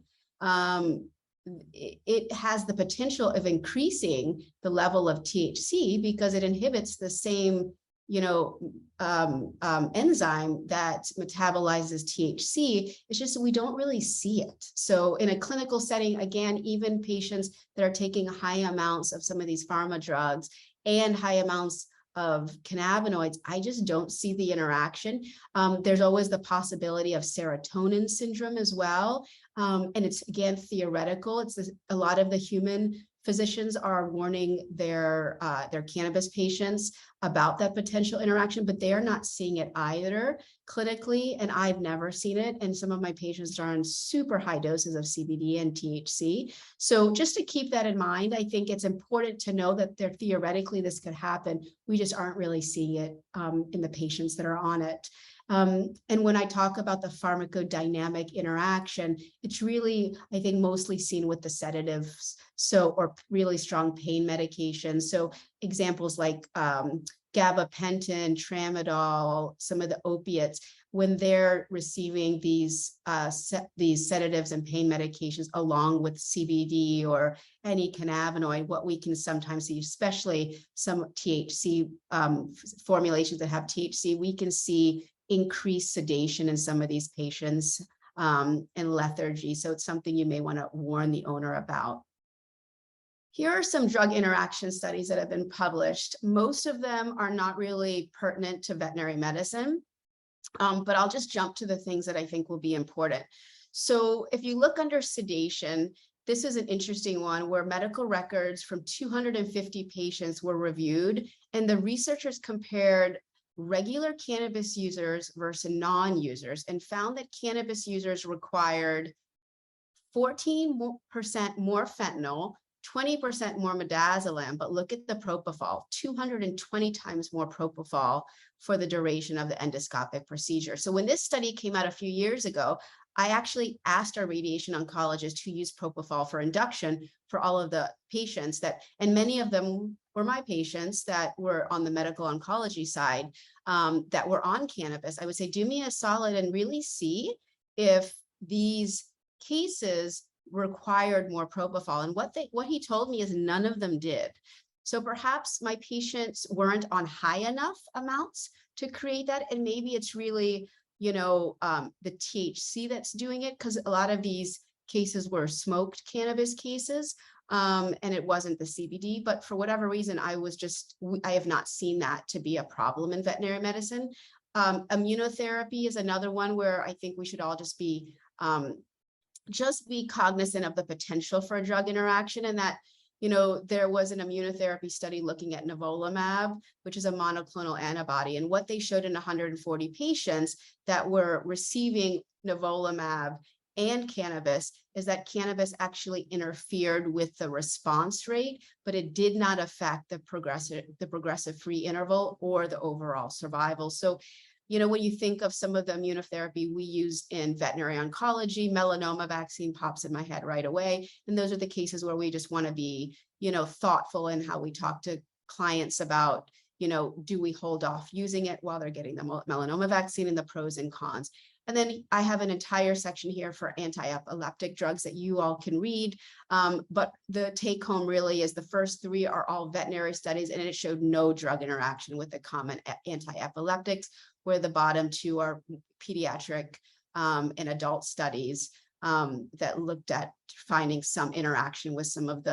it has the potential of increasing the level of THC because it inhibits the same, enzyme that metabolizes THC. It's just that we don't really see it. So in a clinical setting, again, even patients that are taking high amounts of some of these pharma drugs and high amounts of cannabinoids, I just don't see the interaction. There's always the possibility of serotonin syndrome as well. And it's, again, theoretical. A lot of the human physicians are warning their cannabis patients about that potential interaction, but they are not seeing it either clinically, and I've never seen it. And some of my patients are on super high doses of CBD and THC. So just to keep that in mind, I think it's important to know that theoretically this could happen. We just aren't really seeing it in the patients that are on it. And when I talk about the pharmacodynamic interaction, it's really, I think, mostly seen with the sedatives, or really strong pain medications. So examples like gabapentin, tramadol, some of the opiates, when they're receiving these sedatives and pain medications along with CBD or any cannabinoid, what we can sometimes see, especially some THC formulations that have THC, we can see increased sedation in some of these patients and lethargy. So it's something you may want to warn the owner about. Here are some drug interaction studies that have been published. Most of them are not really pertinent to veterinary medicine, but I'll just jump to the things that I think will be important. So if you look under sedation, this is an interesting one where medical records from 250 patients were reviewed, and the researchers compared regular cannabis users versus non-users and found that cannabis users required 14% more fentanyl, 20% more midazolam, but look at the propofol, 220 times more propofol for the duration of the endoscopic procedure. So when this study came out a few years ago, I actually asked our radiation oncologist who used propofol for induction for all of the patients and many of them were my patients that were on the medical oncology side that were on cannabis. I would say, do me a solid and really see if these cases required more propofol. And what he told me is none of them did. So perhaps my patients weren't on high enough amounts to create that. And maybe it's really, the THC that's doing it, because a lot of these cases were smoked cannabis cases, and it wasn't the CBD. But for whatever reason, I have not seen that to be a problem in veterinary medicine. Immunotherapy is another one where I think we should all just be cognizant of the potential for a drug interaction, and that, there was an immunotherapy study looking at nivolumab, which is a monoclonal antibody. And what they showed in 140 patients that were receiving nivolumab and cannabis is that cannabis actually interfered with the response rate, but it did not affect the progressive free interval or the overall survival. So, when you think of some of the immunotherapy we use in veterinary oncology, melanoma vaccine pops in my head right away. And those are the cases where we just want to be, thoughtful in how we talk to clients about, do we hold off using it while they're getting the melanoma vaccine, and the pros and cons. And then I have an entire section here for anti-epileptic drugs that you all can read. But the take home really is the first 3 are all veterinary studies, and it showed no drug interaction with the common anti-epileptics, where the bottom 2 are pediatric and adult studies that looked at finding some interaction with some of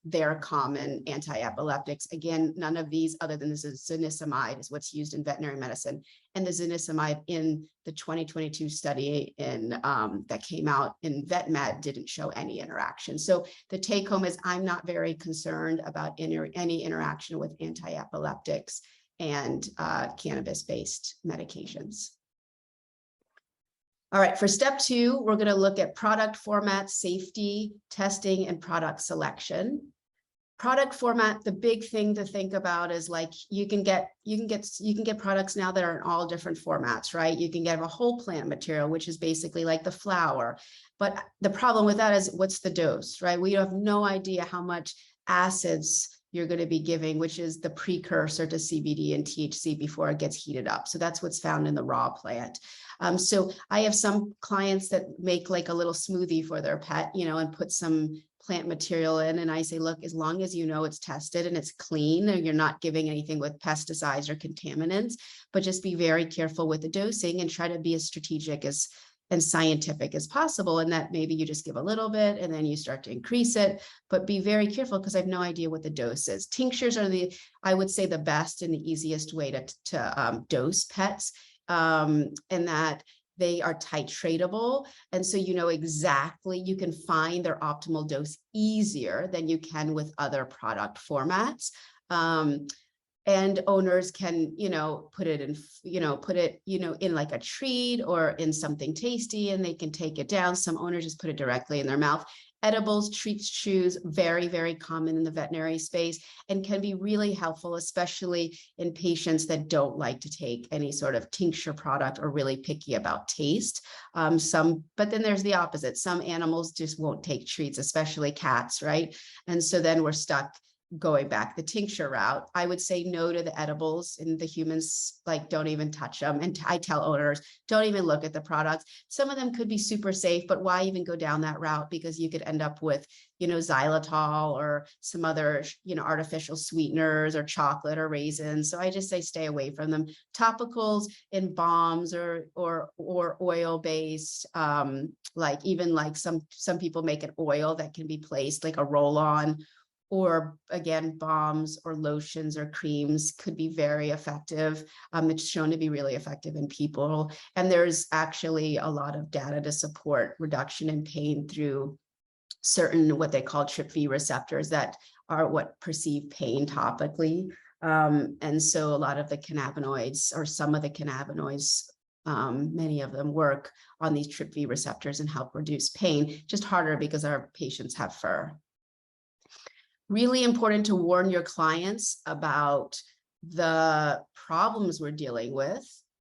their common anti-epileptics. Again, none of these other than this is zonisamide is what's used in veterinary medicine. And the zonisamide in the 2022 study in that came out in VetMed didn't show any interaction. So the take home is I'm not very concerned about any interaction with anti-epileptics and cannabis-based medications. All right, for step 2, we're going to look at product format, safety, testing, and product selection. Product format, the big thing to think about is like you can get products now that are in all different formats, right? You can get a whole plant material, which is basically like the flower. But the problem with that is what's the dose, right? We have no idea how much acids you're going to be giving, which is the precursor to CBD and THC before it gets heated up. So that's what's found in the raw plant. So I have some clients that make like a little smoothie for their pet, you know, and put some plant material in. And I say, look, as long as you know it's tested and it's clean, and you're not giving anything with pesticides or contaminants, but just be very careful with the dosing and try to be as strategic and scientific as possible. And that maybe you just give a little bit and then you start to increase it, but be very careful because I have no idea what the dose is. Tinctures are I would say the best and the easiest way to dose pets, and that they are titratable. And so you know exactly, you can find their optimal dose easier than you can with other product formats. And owners can, you know, put it in like a treat or in something tasty, and they can take it down. Some owners just put it directly in their mouth. Edibles, treats, chews, very, very common in the veterinary space and can be really helpful, especially in patients that don't like to take any sort of tincture product or really picky about taste. But then there's the opposite. Some animals just won't take treats, especially cats, right? And so then we're stuck going back the tincture route. I would say no to the edibles, and the humans like don't even touch them. And I tell owners, don't even look at the products. Some of them could be super safe, but why even go down that route? Because you could end up with, you know, xylitol or some other, you know, artificial sweeteners or chocolate or raisins. So I just say stay away from them. Topicals in balms or oil based, like even like some people make an oil that can be placed like a roll on. Or again, balms or lotions or creams could be very effective. It's shown to be really effective in people. And there's actually a lot of data to support reduction in pain through certain what they call TRPV receptors that are what perceive pain topically. And so a lot of the cannabinoids or some of the cannabinoids, many of them work on these TRPV receptors and help reduce pain, just harder because our patients have fur. Really important to warn your clients about the problems we're dealing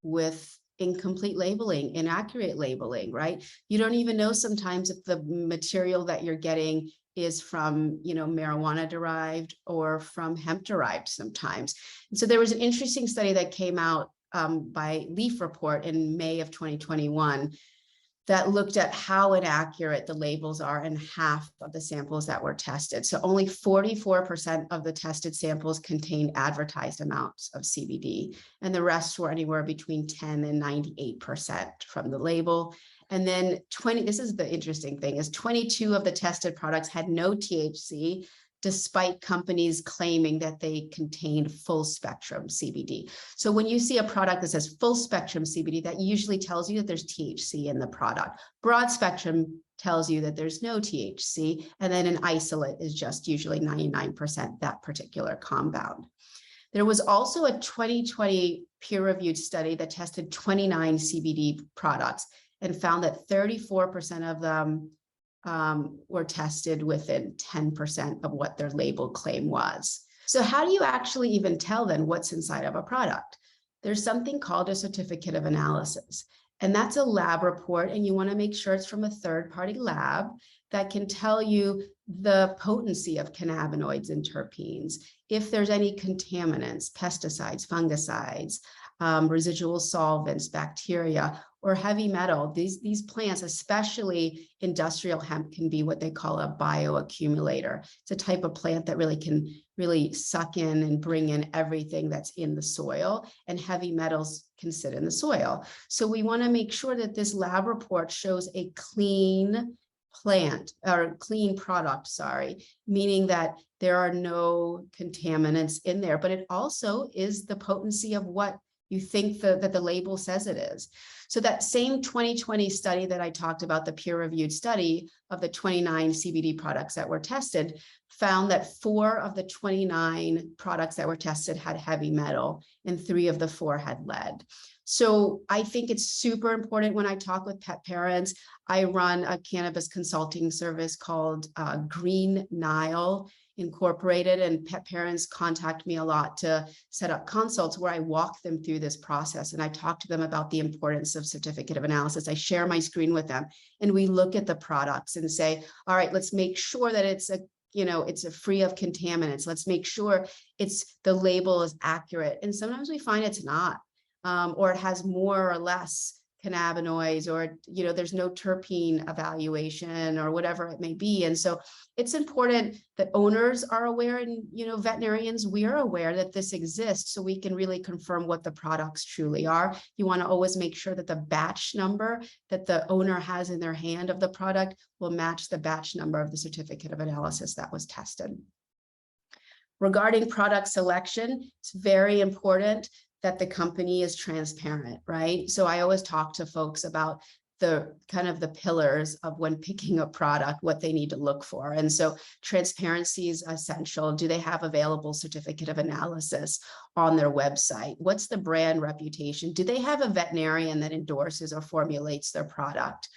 with incomplete labeling, inaccurate labeling, right? You don't even know sometimes if the material that you're getting is from, you know, marijuana derived or from hemp derived sometimes. And so there was an interesting study that came out by Leaf Report in May of 2021 that looked at how inaccurate the labels are in half of the samples that were tested. So only 44% of the tested samples contained advertised amounts of CBD, and the rest were anywhere between 10 and 98% from the label. And then this is the interesting thing, is 22 of the tested products had no THC, despite companies claiming that they contained full spectrum CBD. So when you see a product that says full spectrum CBD, that usually tells you that there's THC in the product. Broad spectrum tells you that there's no THC, and then an isolate is just usually 99% that particular compound. There was also a 2020 peer-reviewed study that tested 29 CBD products and found that 34% of them were tested within 10% of what their label claim was. So how do you actually even tell then what's inside of a product? There's something called a certificate of analysis, and that's a lab report, and you want to make sure it's from a third-party lab that can tell you the potency of cannabinoids and terpenes, if there's any contaminants, pesticides, fungicides, residual solvents, bacteria, or heavy metal. These plants, especially industrial hemp, can be what they call a bioaccumulator. It's a type of plant that really can suck in and bring in everything that's in the soil, and heavy metals can sit in the soil. So we want to make sure that this lab report shows a clean plant or clean product, meaning that there are no contaminants in there, but it also is the potency of what you think that the label says it is. So that same 2020 study that I talked about, the peer-reviewed study of the 29 CBD products that were tested, found that 4 of the 29 products that were tested had heavy metal and 3 of the 4 had lead. So I think it's super important when I talk with pet parents. I run a cannabis consulting service called Green Nile Incorporated, and pet parents contact me a lot to set up consults where I walk them through this process, and I talk to them about the importance of certificate of analysis. I share my screen with them, and we look at the products and say, all right, let's make sure that it's free of contaminants. Let's make sure the label is accurate. And sometimes we find it's not, or it has more or less cannabinoids, or there's no terpene evaluation or whatever it may be. And so it's important that owners are aware, and veterinarians, we are aware that this exists, so we can really confirm what the products truly are. You want to always make sure that the batch number that the owner has in their hand of the product will match the batch number of the certificate of analysis that was tested. Regarding product selection, it's very important that the company is transparent, right? So I always talk to folks about the pillars of when picking a product, what they need to look for. And so transparency is essential. Do they have available certificate of analysis on their website? What's the brand reputation? Do they have a veterinarian that endorses or formulates their product?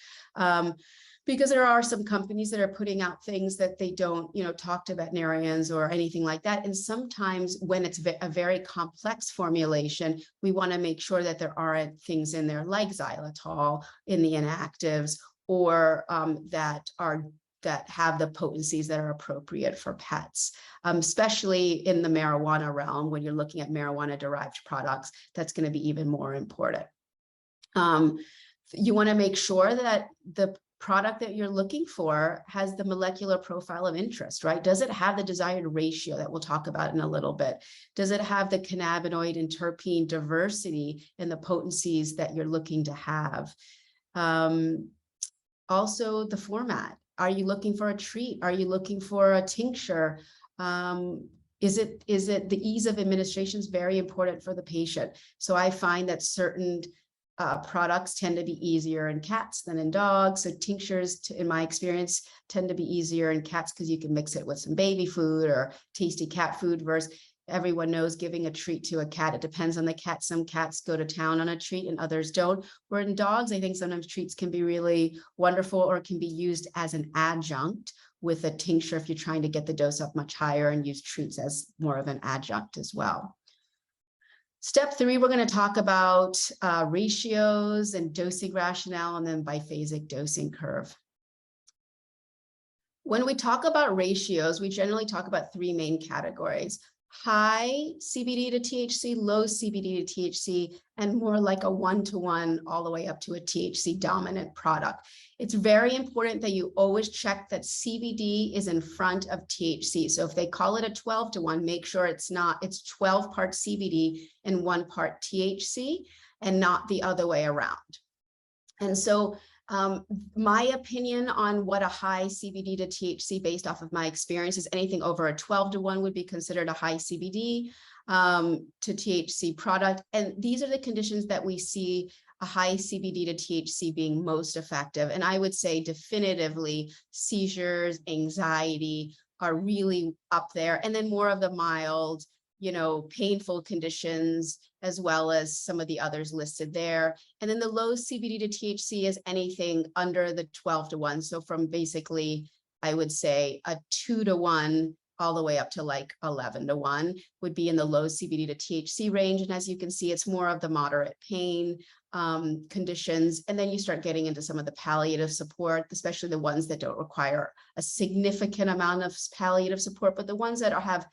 Because there are some companies that are putting out things that they don't, talk to veterinarians or anything like that. And sometimes when it's a very complex formulation, we want to make sure that there aren't things in there like xylitol in the inactives, or that have the potencies that are appropriate for pets, especially in the marijuana realm. When you're looking at marijuana derived products, that's going to be even more important. You want to make sure that the product that you're looking for has the molecular profile of interest, right? Does it have the desired ratio that we'll talk about in a little bit? Does it have the cannabinoid and terpene diversity and the potencies that you're looking to have? Also, the format. Are you looking for a treat? Are you looking for a tincture? Is it the ease of administration is very important for the patient. So I find that certain products tend to be easier in cats than in dogs. So tinctures, in my experience, tend to be easier in cats because you can mix it with some baby food or tasty cat food, versus everyone knows giving a treat to a cat, it depends on the cat. Some cats go to town on a treat and others don't. Where in dogs, I think sometimes treats can be really wonderful, or can be used as an adjunct with a tincture if you're trying to get the dose up much higher, and use treats as more of an adjunct as well. Step 3, we're going to talk about ratios and dosing rationale, and then biphasic dosing curve. When we talk about ratios, we generally talk about 3 main categories: high CBD to THC, low CBD to THC, and more like a 1-to-1 all the way up to a THC dominant product. It's very important that you always check that CBD is in front of THC. So if they call it a 12-to-1, make sure it's 12 parts CBD and 1 part THC, and not the other way around. And so my opinion on what a high CBD to THC, based off of my experience, is anything over a 12-to-1 would be considered a high CBD to THC product. And these are the conditions that we see a high CBD to THC being most effective. And I would say definitively seizures, anxiety are really up there. And then more of the mild, painful conditions, as well as some of the others listed there. And then the low CBD to THC is anything under the 12-to-1. So from basically, I would say a 2-to-1 all the way up to like 11-to-1 would be in the low CBD to THC range. And as you can see, it's more of the moderate pain conditions. And then you start getting into some of the palliative support, especially the ones that don't require a significant amount of palliative support, but the ones that have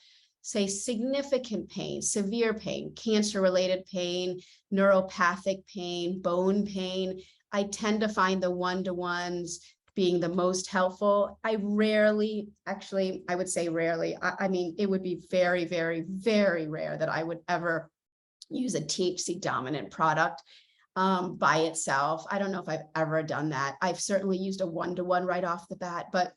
say significant pain, severe pain, cancer-related pain, neuropathic pain, bone pain, I tend to find the one-to-ones being the most helpful. I rarely, actually, I would say rarely. I mean, it would be very, very, very rare that I would ever use a THC dominant product by itself. I don't know if I've ever done that. I've certainly used a one-to-one right off the bat, but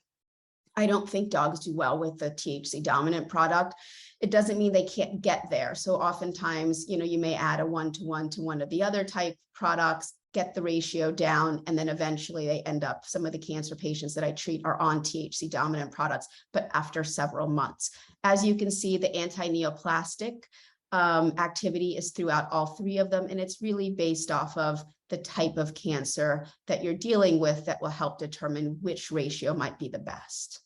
I don't think dogs do well with the THC dominant product. It doesn't mean they can't get there. So oftentimes, you may add a one-to-one to one of the other type products, get the ratio down, and then eventually they end up, some of the cancer patients that I treat are on THC dominant products, but after several months. As you can see, the anti-neoplastic activity is throughout all three of them, and it's really based off of the type of cancer that you're dealing with that will help determine which ratio might be the best.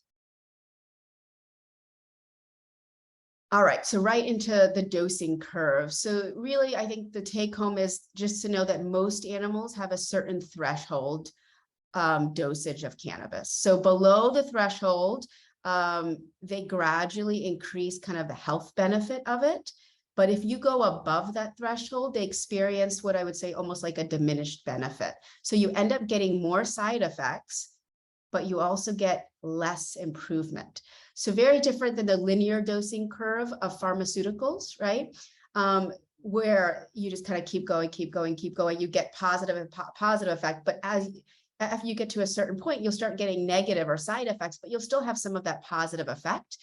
All right, so right into the dosing curve. So really, I think the take home is just to know that most animals have a certain threshold dosage of cannabis. So below the threshold, they gradually increase kind of the health benefit of it. But if you go above that threshold, they experience what I would say almost like a diminished benefit. So you end up getting more side effects, but you also get less improvement. So very different than the linear dosing curve of pharmaceuticals, right? Where you just kind of keep going, you get positive effect. But after you get to a certain point, you'll start getting negative or side effects, but you'll still have some of that positive effect.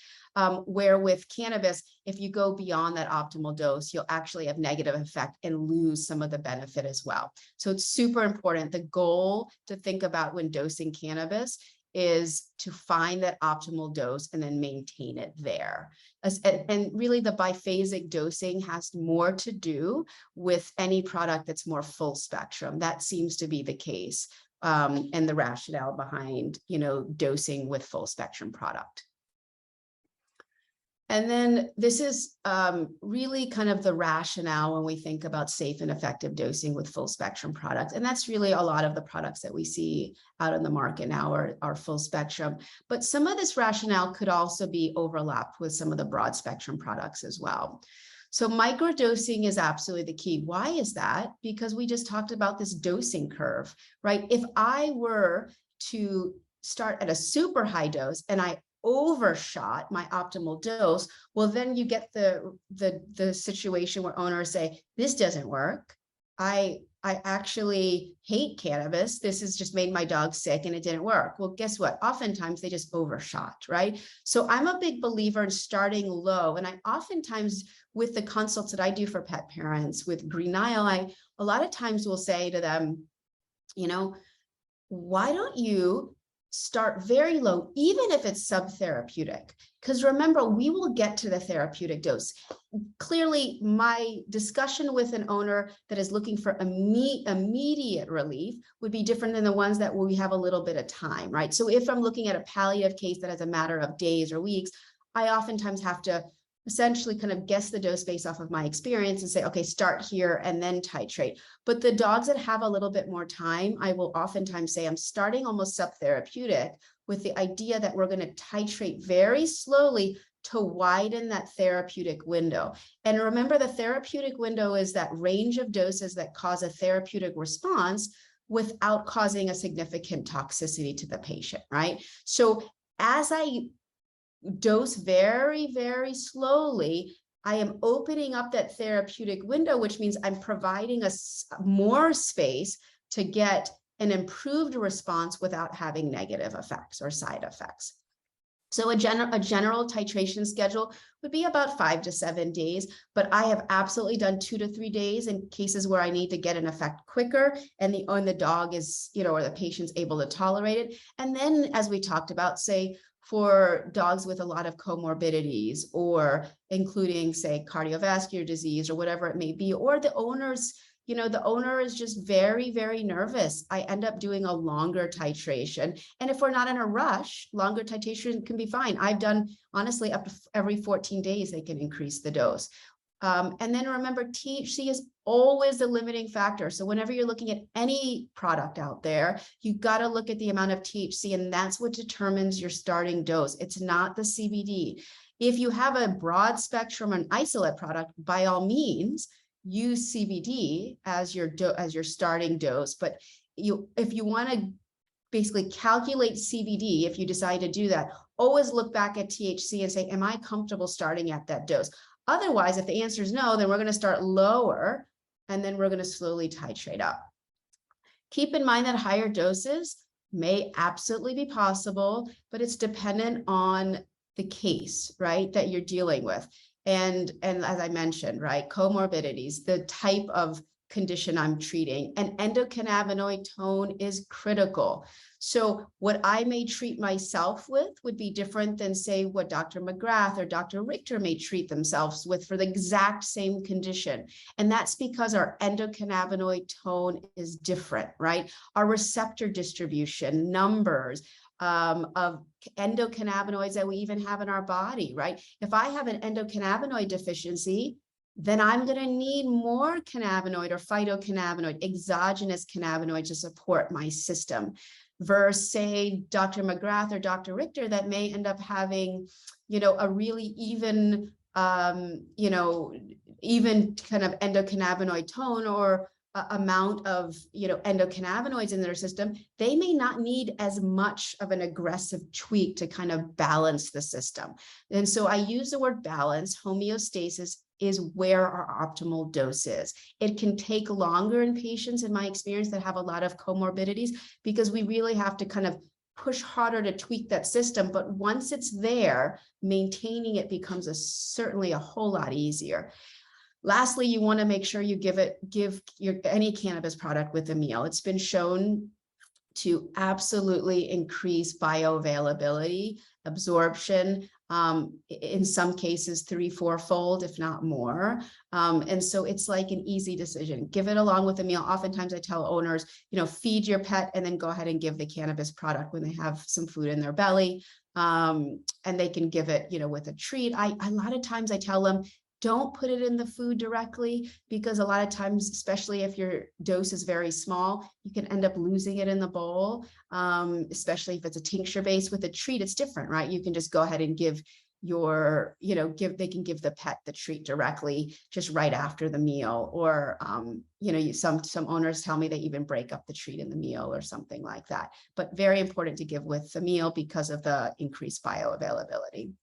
Where with cannabis, if you go beyond that optimal dose, you'll actually have negative effect and lose some of the benefit as well. So it's super important. The goal to think about when dosing cannabis is to find that optimal dose and then maintain it there. And really the biphasic dosing has more to do with any product that's more full spectrum. That seems to be the case, and the rationale behind, dosing with full spectrum product. And then this is really kind of the rationale when we think about safe and effective dosing with full spectrum products. And that's really a lot of the products that we see out in the market now are full spectrum. But some of this rationale could also be overlapped with some of the broad spectrum products as well. So microdosing is absolutely the key. Why is that? Because we just talked about this dosing curve, right? If I were to start at a super high dose and I overshot my optimal dose, well, then you get the situation where owners say, this doesn't work. I actually hate cannabis. This has just made my dog sick and it didn't work. Well, guess what? Oftentimes they just overshot, right? So I'm a big believer in starting low. And I oftentimes, with the consults that I do for pet parents with Green Isle, I a lot of times will say to them, why don't you start very low, even if it's subtherapeutic? Because remember, we will get to the therapeutic dose. Clearly, my discussion with an owner that is looking for immediate relief would be different than the ones that we have a little bit of time, right? So if I'm looking at a palliative case that has a matter of days or weeks, I oftentimes have to essentially kind of guess the dose based off of my experience and say, okay, start here and then titrate. But the dogs that have a little bit more time, I will oftentimes say I'm starting almost subtherapeutic with the idea that we're going to titrate very slowly to widen that therapeutic window. And remember, the therapeutic window is that range of doses that cause a therapeutic response without causing a significant toxicity to the patient, right? So as I dose very, very slowly, I am opening up that therapeutic window, which means I'm providing us more space to get an improved response without having negative effects or side effects. So a general titration schedule would be about 5 to 7 days, but I have absolutely done 2 to 3 days in cases where I need to get an effect quicker and the dog is, or the patient's able to tolerate it. And then, as we talked about, say, for dogs with a lot of comorbidities or including, say, cardiovascular disease or whatever it may be, or the owners, the owner is just very, very nervous, I end up doing a longer titration. And if we're not in a rush, longer titration can be fine. I've done, honestly, up to every 14 days, they can increase the dose. And then remember, THC is always the limiting factor. So whenever you're looking at any product out there, you got to look at the amount of THC, and that's what determines your starting dose. It's not the CBD. If you have a broad spectrum and isolate product, by all means, use CBD as your starting dose. But if you want to basically calculate CBD, if you decide to do that, always look back at THC and say, am I comfortable starting at that dose? Otherwise, if the answer is no, then we're going to start lower and then we're going to slowly titrate up. Keep in mind that higher doses may absolutely be possible, but it's dependent on the case, right, that you're dealing with. And as I mentioned, right, comorbidities, the type of condition I'm treating, and endocannabinoid tone is critical. So what I may treat myself with would be different than, say, what Dr. McGrath or Dr. Richter may treat themselves with for the exact same condition. And that's because our endocannabinoid tone is different, right? Our receptor distribution, numbers, of endocannabinoids that we even have in our body, right? If I have an endocannabinoid deficiency, then I'm going to need more cannabinoid or phytocannabinoid, exogenous cannabinoid to support my system. Versus, say, Dr. McGrath or Dr. Richter that may end up having, a really even, even kind of endocannabinoid tone or amount of endocannabinoids in their system. They may not need as much of an aggressive tweak to kind of balance the system. And so I use the word balance. Homeostasis is where our optimal dose is. It can take longer in patients, in my experience, that have a lot of comorbidities, because we really have to kind of push harder to tweak that system. But once it's there, maintaining it becomes certainly a whole lot easier. Lastly, you want to make sure you give any cannabis product with a meal. It's been shown to absolutely increase bioavailability, absorption, in some cases 3-4-fold, if not more. And so it's like an easy decision. Give it along with a meal. Oftentimes I tell owners, feed your pet and then go ahead and give the cannabis product when they have some food in their belly. And they can give it, with a treat. A lot of times I tell them, don't put it in the food directly, because a lot of times, especially if your dose is very small, you can end up losing it in the bowl, especially if it's a tincture base. With a treat, it's different, right? You can just go ahead and give they can give the pet the treat directly just right after the meal. Or, some owners tell me they even break up the treat in the meal or something like that. But very important to give with the meal because of the increased bioavailability.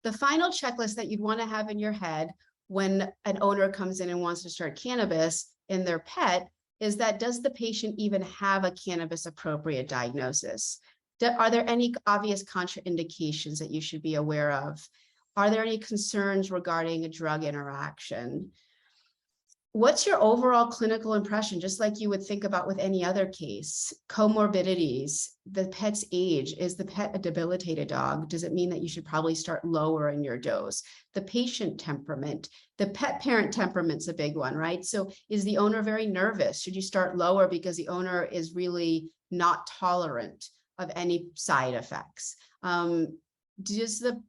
The final checklist that you'd want to have in your head when an owner comes in and wants to start cannabis in their pet is that, does the patient even have a cannabis appropriate diagnosis? Are there any obvious contraindications that you should be aware of? Are there any concerns regarding a drug interaction? What's your overall clinical impression? Just like you would think about with any other case. Comorbidities, the pet's age. Is the pet a debilitated dog? Does it mean that you should probably start lower in your dose? The patient temperament, the pet parent temperament's a big one, right? So is the owner very nervous? Should you start lower because the owner is really not tolerant of any side effects? Does the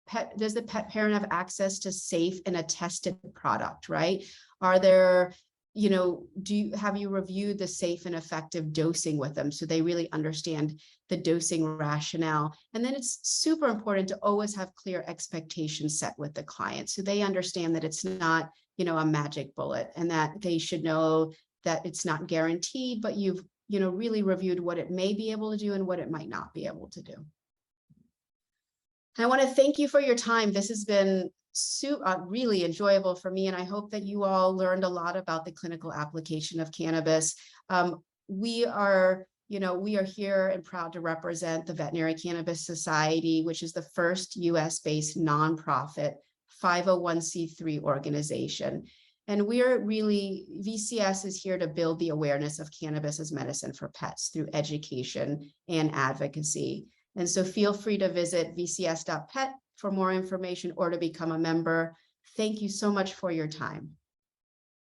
pet parent have access to safe and a tested product, right? Are there, have you reviewed the safe and effective dosing with them so they really understand the dosing rationale? And then it's super important to always have clear expectations set with the client so they understand that it's not, a magic bullet, and that they should know that it's not guaranteed, but you've, really reviewed what it may be able to do and what it might not be able to do. I want to thank you for your time. This has been really enjoyable for me, and I hope that you all learned a lot about the clinical application of cannabis. We are here and proud to represent the Veterinary Cannabis Society, which is the first US-based nonprofit 501c3 organization. And VCS is here to build the awareness of cannabis as medicine for pets through education and advocacy. And so feel free to visit vcs.pet for more information or to become a member. Thank you so much for your time.